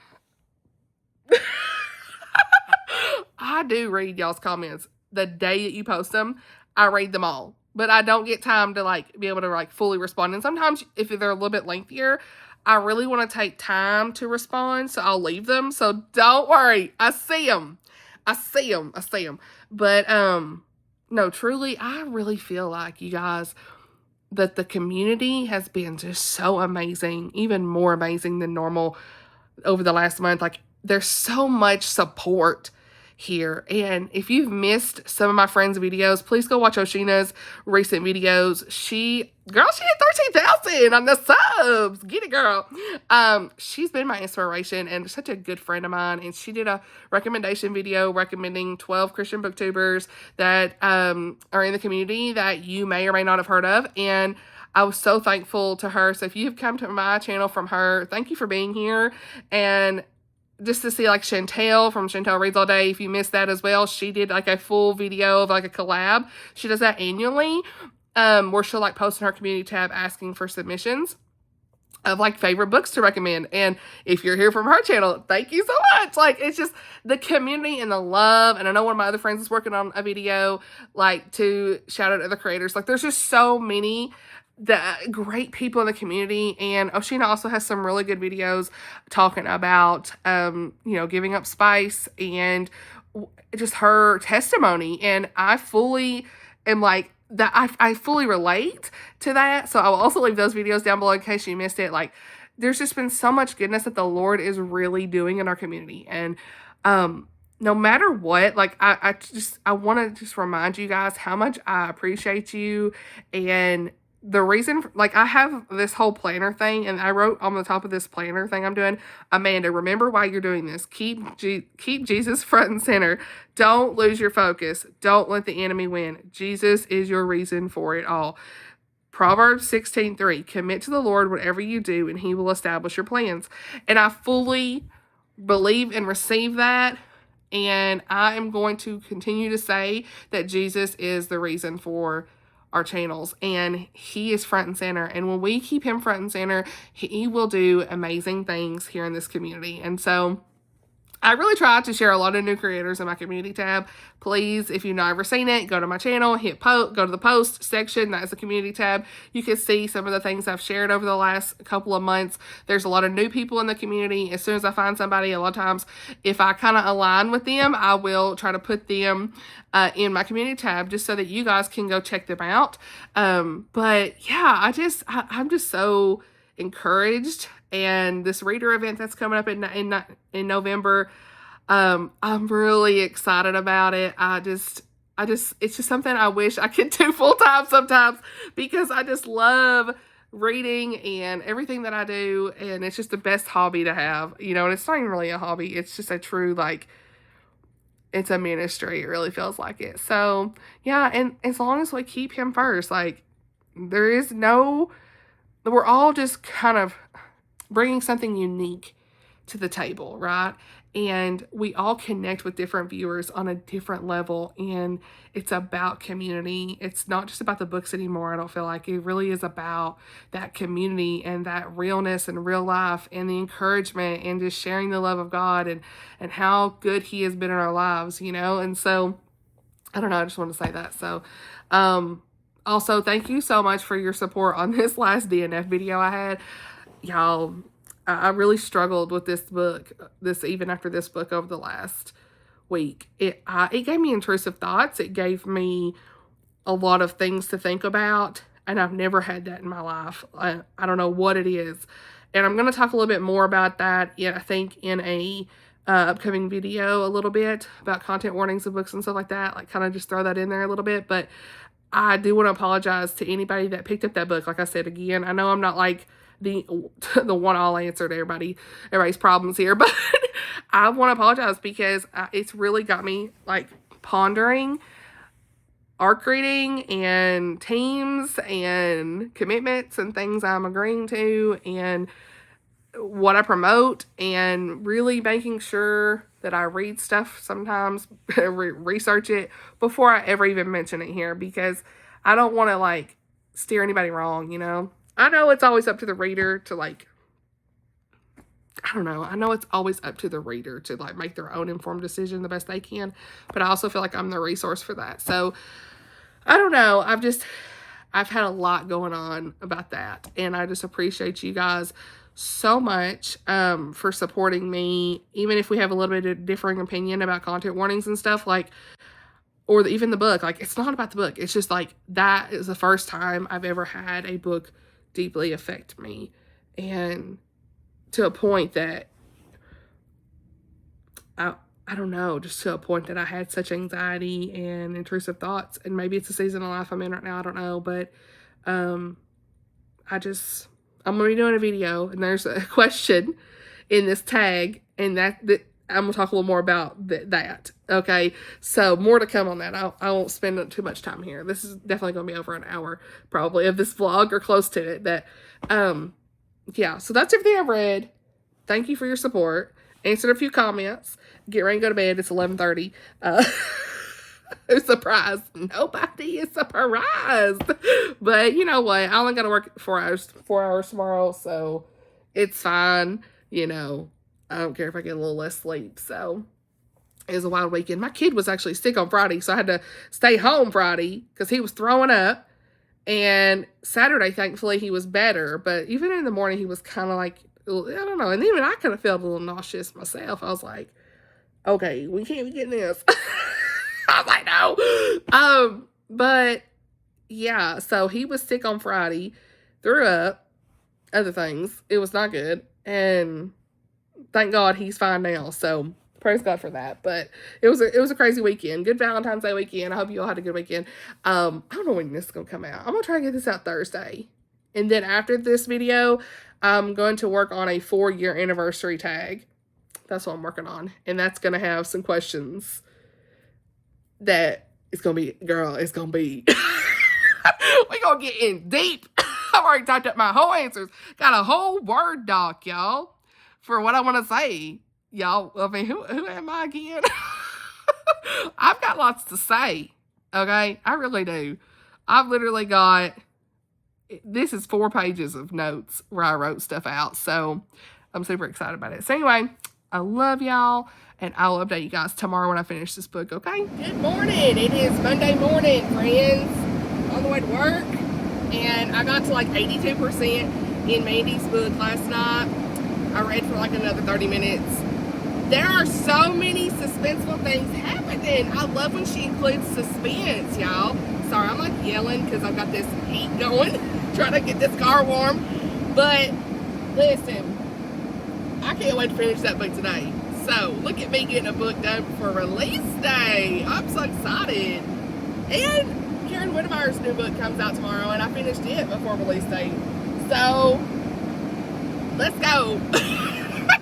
I do read y'all's comments. The day that you post them, I read them all. But I don't get time to, like, be able to, like, fully respond. And sometimes, if they're a little bit lengthier, I really want to take time to respond, so I'll leave them. So don't worry. I see them. I see them. But, no, truly, I really feel like, you guys, that the community has been just so amazing, even more amazing than normal over the last month. Like, there's so much support here. And if you've missed some of my friends' videos, please go watch Oshina's recent videos. She hit 13,000 on the subs. Get it, girl. She's been my inspiration and such a good friend of mine. And she did a recommendation video recommending 12 Christian booktubers that are in the community that you may or may not have heard of. And I was so thankful to her. So if you've come to my channel from her, thank you for being here. And just to see, like, Chantel from Chantel Reads All Day, if you missed that as well, she did, like, a full video of, like, a collab. She does that annually, where she'll, like, post in her community tab asking for submissions of, like, favorite books to recommend. And if you're here from her channel, thank you so much. Like, it's just the community and the love. And I know one of my other friends is working on a video, like, to shout out other creators. Like, there's just so many great people in the community. And Oshina also has some really good videos talking about, giving up spice and just her testimony. And I fully am like, that I fully relate to that. So I will also leave those videos down below in case you missed it. Like, there's just been so much goodness that the Lord is really doing in our community. And no matter what, like, I want to just remind you guys how much I appreciate you. And the reason, like, I have this whole planner thing, and I wrote on the top of this planner thing I'm doing, Amanda, remember why you're doing this. Keep Jesus front and center. Don't lose your focus. Don't let the enemy win. Jesus is your reason for it all. Proverbs 16:3, commit to the Lord whatever you do, and he will establish your plans. And I fully believe and receive that. And I am going to continue to say that Jesus is the reason for our channels, and he is front and center. And when we keep him front and center, he will do amazing things here in this community. And so I really try to share a lot of new creators in my community tab. Please, if you've never seen it, go to my channel, go to the post section. That is the community tab. You can see some of the things I've shared over the last couple of months. There's a lot of new people in the community. As soon as I find somebody, a lot of times, if I kind of align with them, I will try to put them in my community tab just so that you guys can go check them out. But yeah, I'm just so encouraged. And this reader event that's coming up in November, I'm really excited about it. It's just something I wish I could do full time sometimes, because I just love reading and everything that I do. And it's just the best hobby to have, and it's not even really a hobby. It's just a true, like, it's a ministry. It really feels like it. So yeah. And as long as we keep him first, like, we're all just kind of bringing something unique to the table, right? And we all connect with different viewers on a different level, and it's about community. It's not just about the books anymore. I don't feel like it really is about that community and that realness and real life and the encouragement and just sharing the love of God and how good he has been in our lives, And so, I don't know, I just want to say that. So, also, thank you so much for your support on this last DNF video I had. Y'all, I really struggled with this book, even after this book over the last week. It gave me intrusive thoughts. It gave me a lot of things to think about, and I've never had that in my life. I don't know what it is. And I'm going to talk a little bit more about that, I think, in a upcoming video a little bit about content warnings of books and stuff like that. Like, kind of just throw that in there a little bit. But I do want to apologize to anybody that picked up that book. Like I said, again, I know I'm not like the one-all answer to everybody's problems here, but I want to apologize because it's really got me like pondering arc reading and teams and commitments and things I'm agreeing to and what I promote, and really making sure that I read stuff sometimes, research it before I ever even mention it here, because I don't want to like steer anybody wrong, I know it's always up to the reader to like, I don't know. I know it's always up to the reader to like make their own informed decision the best they can, but I also feel like I'm the resource for that. So I don't know. I've had a lot going on about that, and I just appreciate you guys so much for supporting me, even if we have a little bit of differing opinion about content warnings and stuff, like, or even the book. Like, it's not about the book. It's just like, that is the first time I've ever had a book deeply affect me, and to a point that I don't know, just to a point that I had such anxiety and intrusive thoughts. And maybe it's the season of life I'm in right now, I don't know, but I'm going to be doing a video, and there's a question in this tag, and that I'm going to talk a little more about that. Okay, so more to come on that. I won't spend too much time here. This is definitely going to be over an hour, probably, of this vlog, or close to it. But, yeah, so that's everything I've read. Thank you for your support. Answered a few comments. Get ready to go to bed. It's 11:30. Surprise. Nobody is surprised. But you know what? I only got to work 4 hours tomorrow, so it's fine. I don't care if I get a little less sleep. So it was a wild weekend. My kid was actually sick on Friday, so I had to stay home Friday because he was throwing up. And Saturday, thankfully, he was better. But even in the morning, he was kind of like, I don't know. And even I kind of felt a little nauseous myself. I was like, okay, we can't be getting this. I was like, no. But yeah, so he was sick on Friday, threw up, other things. It was not good. And thank God he's fine now. So praise God for that. But it was a crazy weekend. Good Valentine's Day weekend. I hope you all had a good weekend. I don't know when this is going to come out. I'm going to try to get this out Thursday. And then after this video, I'm going to work on a 4-year anniversary tag. That's what I'm working on. And that's going to have some questions that it's going to be, girl, it's going to be, we're going to get in deep. I've already typed up my whole answers. Got a whole Word doc, y'all, for what I want to say. Y'all, I mean, who am I again? I've got lots to say, okay? I really do. I've literally got, this is 4 pages of notes where I wrote stuff out, so I'm super excited about it. So anyway, I love y'all, and I'll update you guys tomorrow when I finish this book, okay? Good morning. It is Monday morning, friends. On the way to work, and I got to like 82% in Mandi's book last night. I read for like another 30 minutes. There are so many suspenseful things happening. I love when she includes suspense, y'all. Sorry, I'm like yelling because I've got this heat going, trying to get this car warm. But listen, I can't wait to finish that book today. So look at me getting a book done before release day. I'm so excited. And Karen Whittemeyer's new book comes out tomorrow, and I finished it before release day. So let's go.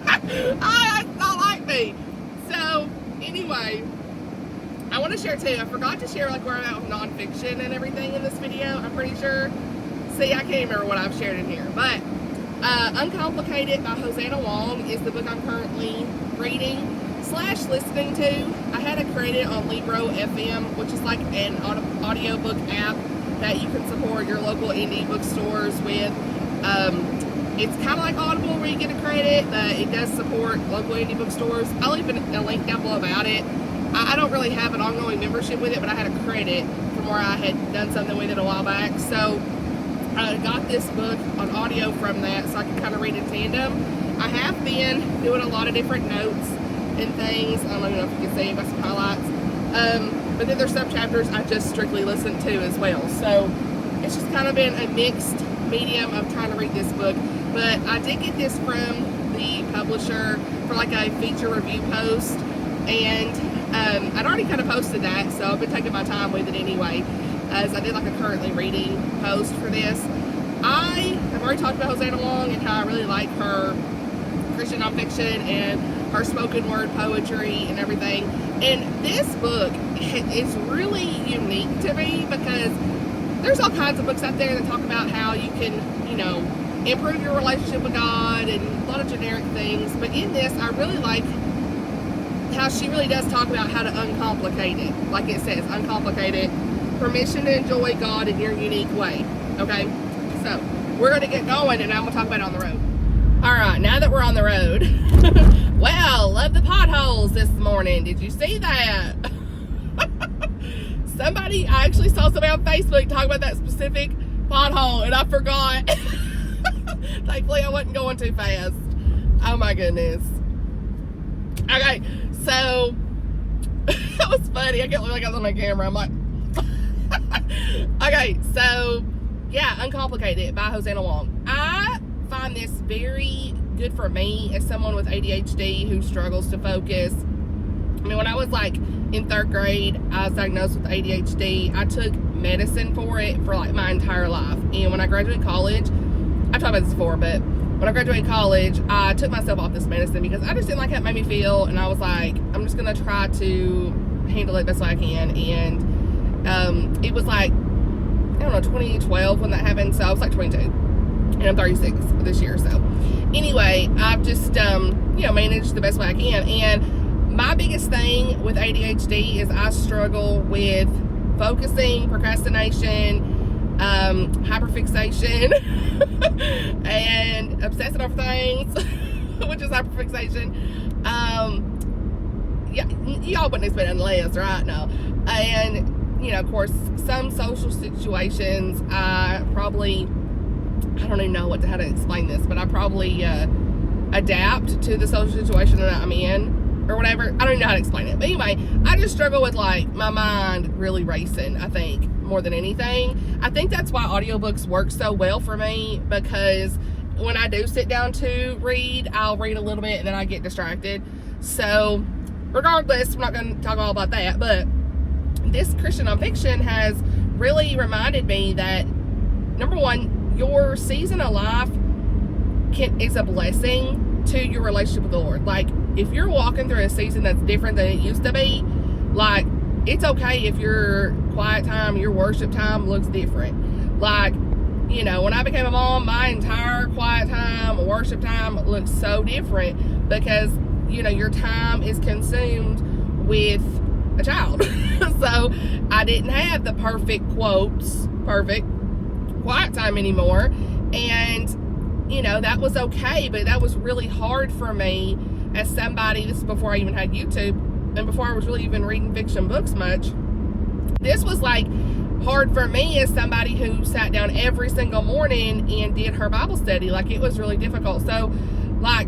That's not like me. So anyway, I want to share too. I forgot to share like where I'm at with nonfiction and everything in this video. I'm pretty sure. See, I can't remember what I've shared in here, but Uncomplicated by Hosanna Wong is the book I'm currently reading / listening to. I had a credit on Libro FM, which is like an audiobook app that you can support your local indie bookstores with. It's kind of like Audible where you get a credit, but it does support local indie bookstores. I'll leave a link down below about it. I don't really have an ongoing membership with it, but I had a credit from where I had done something with it a while back. So I got this book on audio from that so I can kind of read in tandem. I have been doing a lot of different notes and things. I don't know if you can see, I've got some highlights. But then there's some chapters I just strictly listen to as well. So it's just kind of been a mixed medium of trying to read this book. but I did get this from the publisher for like a feature review post, and I'd already kind of posted that, so I've been taking my time with it anyway, as I did like a currently reading post for this. I have already talked about Hosanna Long and how I really like her Christian nonfiction and her spoken word poetry and everything. And this book is really unique to me because there's all kinds of books out there that talk about how you can, you know, improve your relationship with God and a lot of generic things. But in this, I really like how she really does talk about how to uncomplicate it. Like it says, uncomplicate it. Permission to enjoy God in your unique way. Okay? So, we're going to get going and I'm going to talk about it on the road. Alright, now that we're on the road. Wow, love the potholes this morning. Did you see that? I actually saw somebody on Facebook talk about that specific pothole and I forgot. Thankfully, I wasn't going too fast. Oh my goodness. Okay, so that was funny. I can't look like I was on my camera. I'm like, okay, so yeah, Uncomplicated by Hosanna Long. I find this very good for me as someone with ADHD who struggles to focus. I mean, when I was like in 3rd grade, I was diagnosed with ADHD. I took medicine for it for like my entire life. And when I graduated college, I've talked about this before, but when I graduated college, I took myself off this medicine because I just didn't like how it made me feel. And I was like, I'm just going to try to handle it best way I can. And it was like, I don't know, 2012 when that happened. So I was like 22. And I'm 36 this year. So anyway, I've just, you know, managed the best way I can. And my biggest thing with ADHD is I struggle with focusing, procrastination, hyperfixation, and obsessing over things, which is hyperfixation. Yeah, y'all wouldn't expect unless, right? No. And, you know, of course, some social situations, I don't even know how to explain this, but I probably adapt to the social situation that I'm in or whatever. I don't even know how to explain it. But anyway, I just struggle with like my mind really racing, I think, more than anything. I think that's why audiobooks work so well for me, because when I do sit down to read, I'll read a little bit and then I get distracted. So regardless, I'm not going to talk all about that, but this Christian nonfiction has really reminded me that, number one, your season of life is a blessing to your relationship with the Lord. Like, if you're walking through a season that's different than it used to be, like, it's okay if your quiet time, your worship time looks different. Like, you know, when I became a mom, my entire quiet time, worship time looks so different because, you know, your time is consumed with a child. So I didn't have the perfect quiet time anymore. And, you know, that was okay, but that was really hard for me as somebody, this is before I even had YouTube and before I was really even reading fiction books much. This was like hard for me as somebody who sat down every single morning and did her Bible study. Like, it was really difficult. So, like,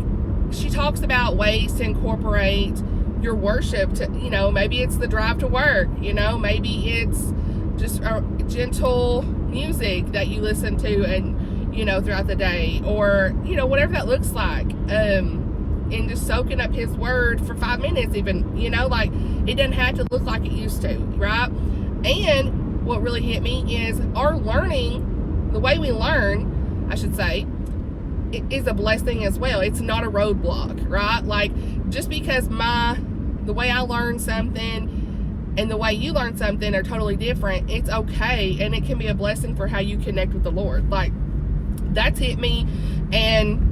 she talks about ways to incorporate your worship to, you know, maybe it's the drive to work, you know, maybe it's just a gentle music that you listen to and, you know, throughout the day, or, you know, whatever that looks like, and just soaking up his word for 5 minutes even, you know, like, it doesn't have to look like it used to, right? And what really hit me is our learning, the way we learn, I should say, it is a blessing as well. It's not a roadblock, right? Like, just because the way I learn something and the way you learn something are totally different, it's okay, and it can be a blessing for how you connect with the Lord. Like, that's hit me. And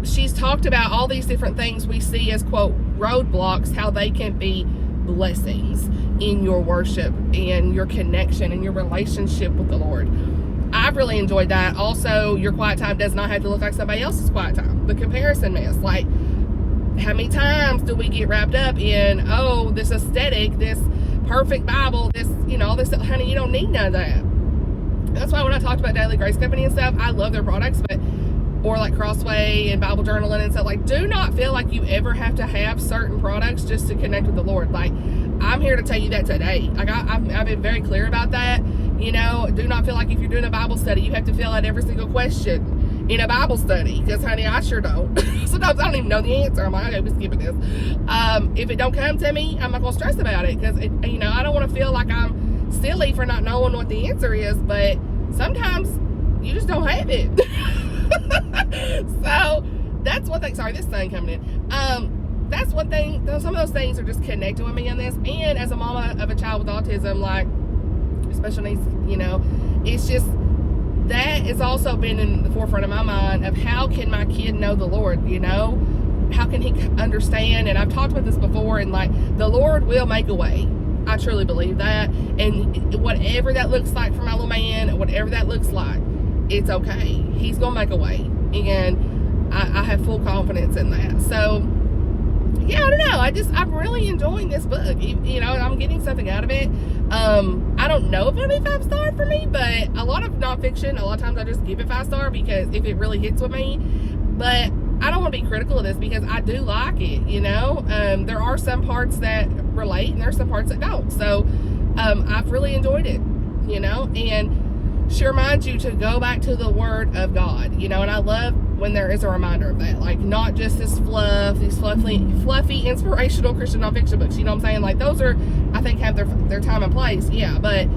she's talked about all these different things we see as, quote, roadblocks, how they can be blessings in your worship and your connection and your relationship with the Lord. I've really enjoyed that. Also, your quiet time does not have to look like somebody else's quiet time. The comparison mess. Like, how many times do we get wrapped up in, oh, this aesthetic, this perfect Bible, this, you know, all this, honey, you don't need none of that. That's why when I talked about Daily Grace Company and stuff, I love their products, but, or like Crossway and Bible journaling and stuff, like, do not feel like you ever have to have certain products just to connect with the Lord. Like, I'm here to tell you that today. Like, I've been very clear about that. You know, do not feel like if you're doing a Bible study, you have to fill out every single question in a Bible study, because honey, I sure don't. Sometimes I don't even know the answer. I'm like, okay, we're skipping this. If it don't come to me, I'm not gonna stress about it, because you know, I don't want to feel like I'm silly for not knowing what the answer is, but sometimes you just don't have it. So that's one thing. Sorry, this thing coming in. That's one thing. Some of those things are just connected with me in this, and as a mama of a child with autism, like special needs, you know, it's just that has also been in the forefront of my mind of how can my kid know the Lord, you know? How can he understand? And I've talked about this before, and like, the Lord will make a way. I truly believe that. And whatever that looks like for my little man, whatever that looks like, it's okay. He's going to make a way. And I have full confidence in that. So, yeah, I don't know. I'm really enjoying this book. You know, I'm getting something out of it. I don't know if it'll be 5-star for me, but a lot of nonfiction, a lot of times I just give it 5-star because if it really hits with me. But I don't want to be critical of this because I do like it, you know. There are some parts that relate and there's some parts that don't. So I've really enjoyed it, you know. And she reminds you to go back to the Word of God, you know. And I love when there is a reminder of that, like not just this these fluffy inspirational Christian nonfiction books, you know what I'm saying? Like those are, I think, have their time and place, yeah, but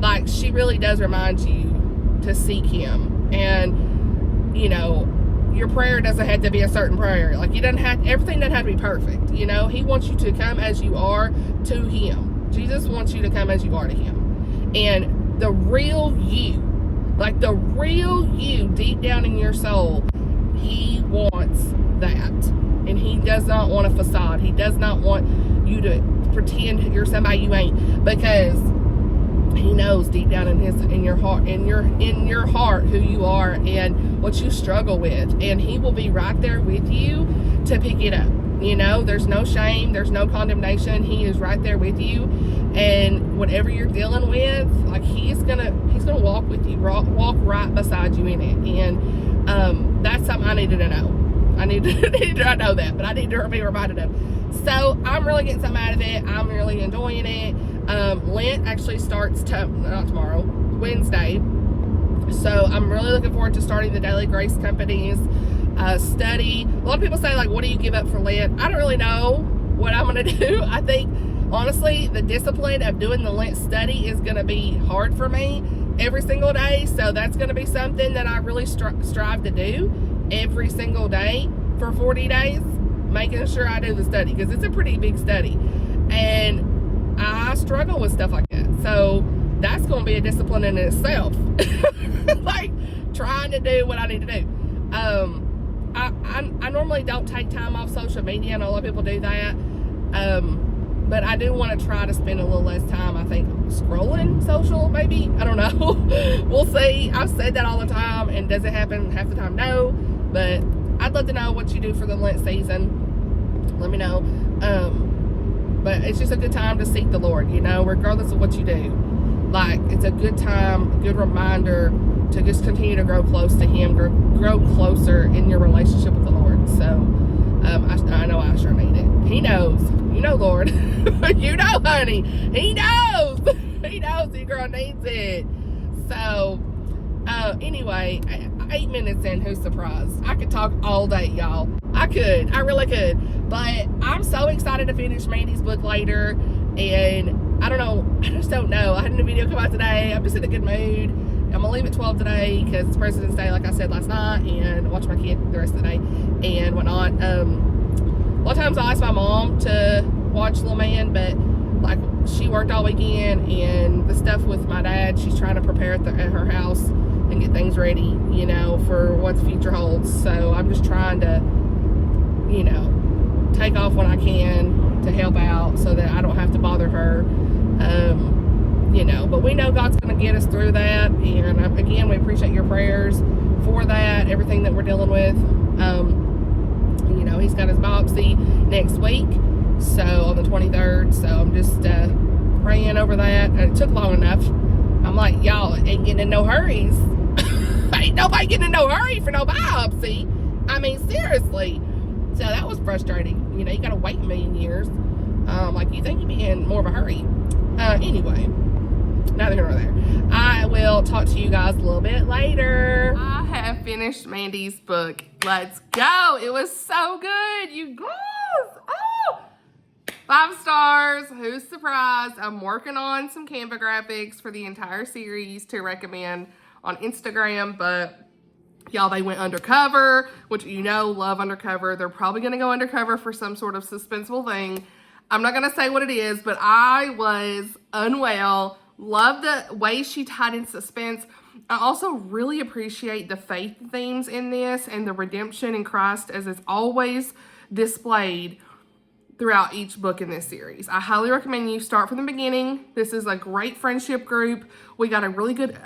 like she really does remind you to seek Him. And you know, your prayer doesn't have to be a certain prayer. Like everything doesn't have to be perfect, you know. He wants you to come as you are to Him. Jesus wants you to come as you are to Him. And the real you, like the real you deep down in your soul, He wants that. And He does not want a facade. He does not want you to pretend you're somebody you ain't, because He knows deep down in your heart who you are and what you struggle with, and He will be right there with you to pick it up. You know, there's no shame, there's no condemnation. He is right there with you, and whatever you're dealing with, like He's gonna walk with you, walk right beside you in it. And that's something I needed to know. I know that, but I need to be reminded of. So I'm really getting something out of it. I'm really enjoying it. Lent actually starts not tomorrow, Wednesday. So I'm really looking forward to starting the Daily Grace Company's study. A lot of people say, like, what do you give up for Lent? I don't really know what I'm going to do. I think, honestly, the discipline of doing the Lent study is going to be hard for me every single day. So that's going to be something that I really strive to do every single day for 40 days, making sure I do the study, because it's a pretty big study. And I struggle with stuff like that. So that's going to be a discipline in itself. Like trying to do what I need to do. I normally don't take time off social media. I know a lot of people do that. But I do want to try to spend a little less time, I think, scrolling social, maybe. I don't know. We'll see. I've said that all the time, and does it happen half the time? No. But I'd love to know what you do for the Lent season. Let me know. But it's just a good time to seek the Lord, you know, regardless of what you do. Like, it's a good time, a good reminder to just continue to grow close to Him, grow closer in your relationship with the Lord. So, I know I sure need it. He knows. You know, Lord. You know, honey. He knows. He knows your girl needs it. So, anyway, 8 minutes in, who's surprised? I could talk all day, y'all. I really could. But I'm so excited to finish Mandi's book later. And I don't know. I just don't know. I had a new video come out today. I'm just in a good mood. I'm going to leave at 12 today because it's President's Day, like I said last night, and watch my kid the rest of the day and whatnot. A lot of times I ask my mom to watch Little Man, but like she worked all weekend, and the stuff with my dad, she's trying to prepare at her house and get things ready, you know, for what the future holds. So I'm just trying to, you know, take off when I can to help out so that I don't have to bother her. You know, but we know God's going to get us through that. And again, we appreciate your prayers for that, everything that we're dealing with. You know, he's got his biopsy next week, so on the 23rd. So I'm just praying over that. And it took long enough. I'm like, y'all ain't getting in no hurries. Ain't nobody getting in no hurry for no biopsy. I mean, seriously. So that was frustrating. You know, you got to wait a million years. Like, you think you'd be in more of a hurry. Anyway. neither here nor there. I will talk to you guys a little bit later. I have finished Mandi's book. Let's go. It was so good, you guys. Oh, 5 stars. Who's surprised? I'm working on some Canva graphics for the entire series to recommend on Instagram, but y'all, they went undercover, which you know, love undercover. They're probably going to go undercover for some sort of suspenseful thing. I'm not going to say what it is, but I was unwell. Love the way she tied in suspense. I also really appreciate the faith themes in this and the redemption in Christ as is always displayed throughout each book in this series. I highly recommend you start from the beginning. This is a great friendship group. We got a really good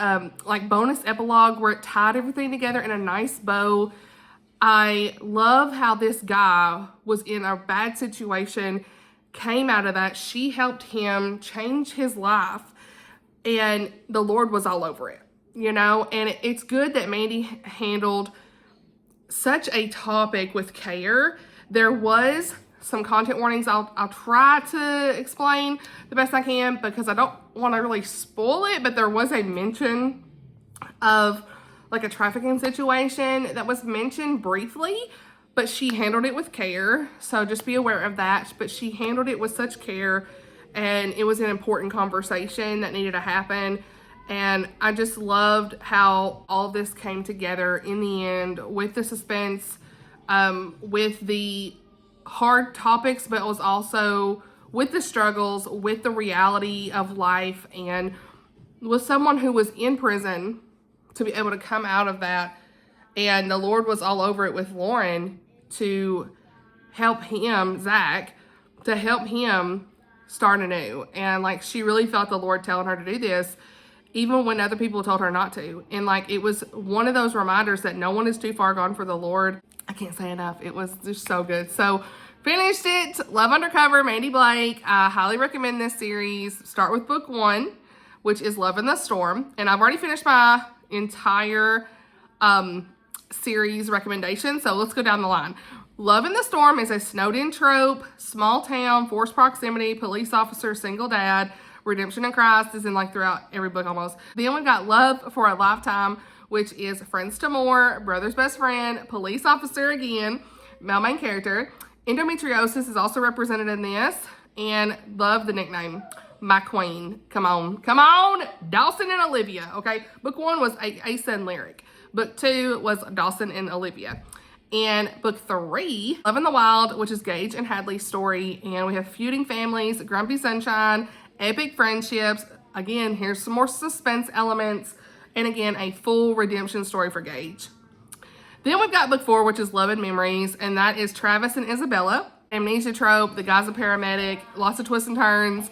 like bonus epilogue where it tied everything together in a nice bow. I love how this guy was in a bad situation, came out of that. She helped him change his life, and the Lord was all over it, you know? And it's good that Mandi handled such a topic with care. There was some content warnings I'll try to explain the best I can because I don't want to really spoil it, but there was a mention of like a trafficking situation that was mentioned briefly, but she handled it with care. So just be aware of that. But she handled it with such care, and it was an important conversation that needed to happen. And I just loved how all this came together in the end with the suspense, with the hard topics, but it was also with the struggles, with the reality of life, and with someone who was in prison to be able to come out of that. And the Lord was all over it with Lauren to help him, Zach, to help him start anew. And like, she really felt the Lord telling her to do this, even when other people told her not to. And like, it was one of those reminders that no one is too far gone for the Lord. I can't say enough. It was just so good. So finished it. Love Undercover, Mandi Blake. I highly recommend this series. Start with book 1, which is Love in the Storm. And I've already finished my entire series recommendation. So let's go down the line. Love in the Storm is a snowed-in trope, small town, forced proximity, police officer, single dad. Redemption in Christ is in like throughout every book almost. Then we've got Love for a Lifetime, which is friends to more, brother's best friend, police officer again, male main character. Endometriosis is also represented in this, and love the nickname, my queen. Come on, Dawson and Olivia, okay? Book 1 was Asa and Lyric. Book 2 was Dawson and Olivia. And book 3, Love in the Wild, which is Gage and Hadley's story, and we have feuding families, grumpy sunshine, epic friendships. Again, here's some more suspense elements, and again, a full redemption story for Gage. Then we've got book 4, which is Love and Memories, and that is Travis and Isabella. Amnesia trope, the guy's a paramedic, lots of twists and turns.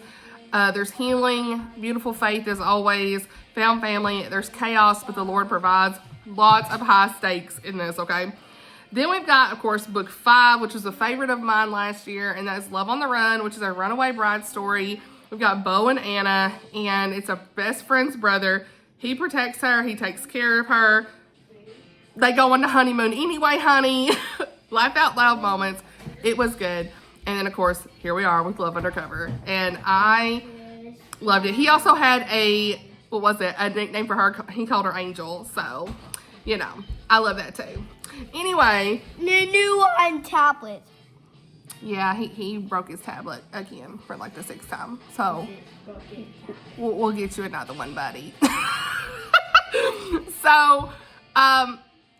There's healing, beautiful faith as always, found family, there's chaos, but the Lord provides. Lots of high stakes in this, okay? Then we've got, of course, book 5, which was a favorite of mine last year, and that is Love on the Run, which is a runaway bride story. We've got Bo and Anna, and it's a best friend's brother. He protects her, he takes care of her. They go on the honeymoon anyway, honey. Laugh out loud moments. It was good. And then, of course, here we are with Love Undercover. And I loved it. He also had a nickname for her. He called her Angel. So, you know, I love that too. Anyway. The new one tablet. Yeah, he broke his tablet again for like the 6th time. So, we'll get you another one, buddy. So,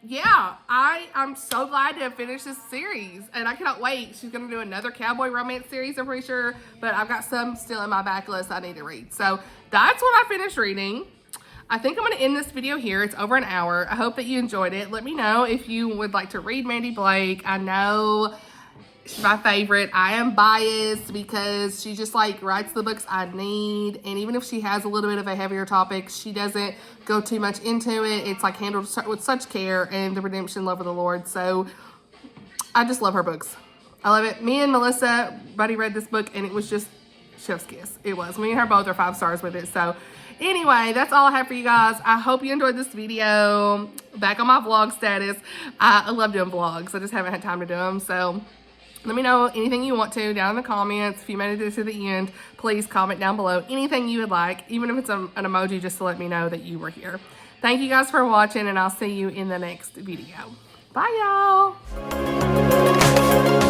yeah, I'm so glad to have finished this series, and I cannot wait. She's going to do another cowboy romance series, I'm pretty sure, but I've got some still in my backlist I need to read. So that's what I finished reading. I think I'm going to end this video here. It's over an hour. I hope that you enjoyed it. Let me know if you would like to read Mandi Blake. I know she's my favorite. I am biased because she just like writes the books I need, and even if she has a little bit of a heavier topic, she doesn't go too much into it. It's like handled with such care, and the redemption love of the Lord. So I just love her books. I love it. Me and Melissa, buddy, read this book, and it was just chef's kiss. It was. Me and her both are 5 stars with it. So anyway, that's all I have for you guys. I hope you enjoyed this video. Back on my vlog status. I love doing vlogs. I just haven't had time to do them. So Let me know anything you want to down in the comments. If you made it to the end, please comment down below anything you would like, even if it's an emoji, just to let me know that you were here. Thank you guys for watching, and I'll see you in the next video. Bye, y'all.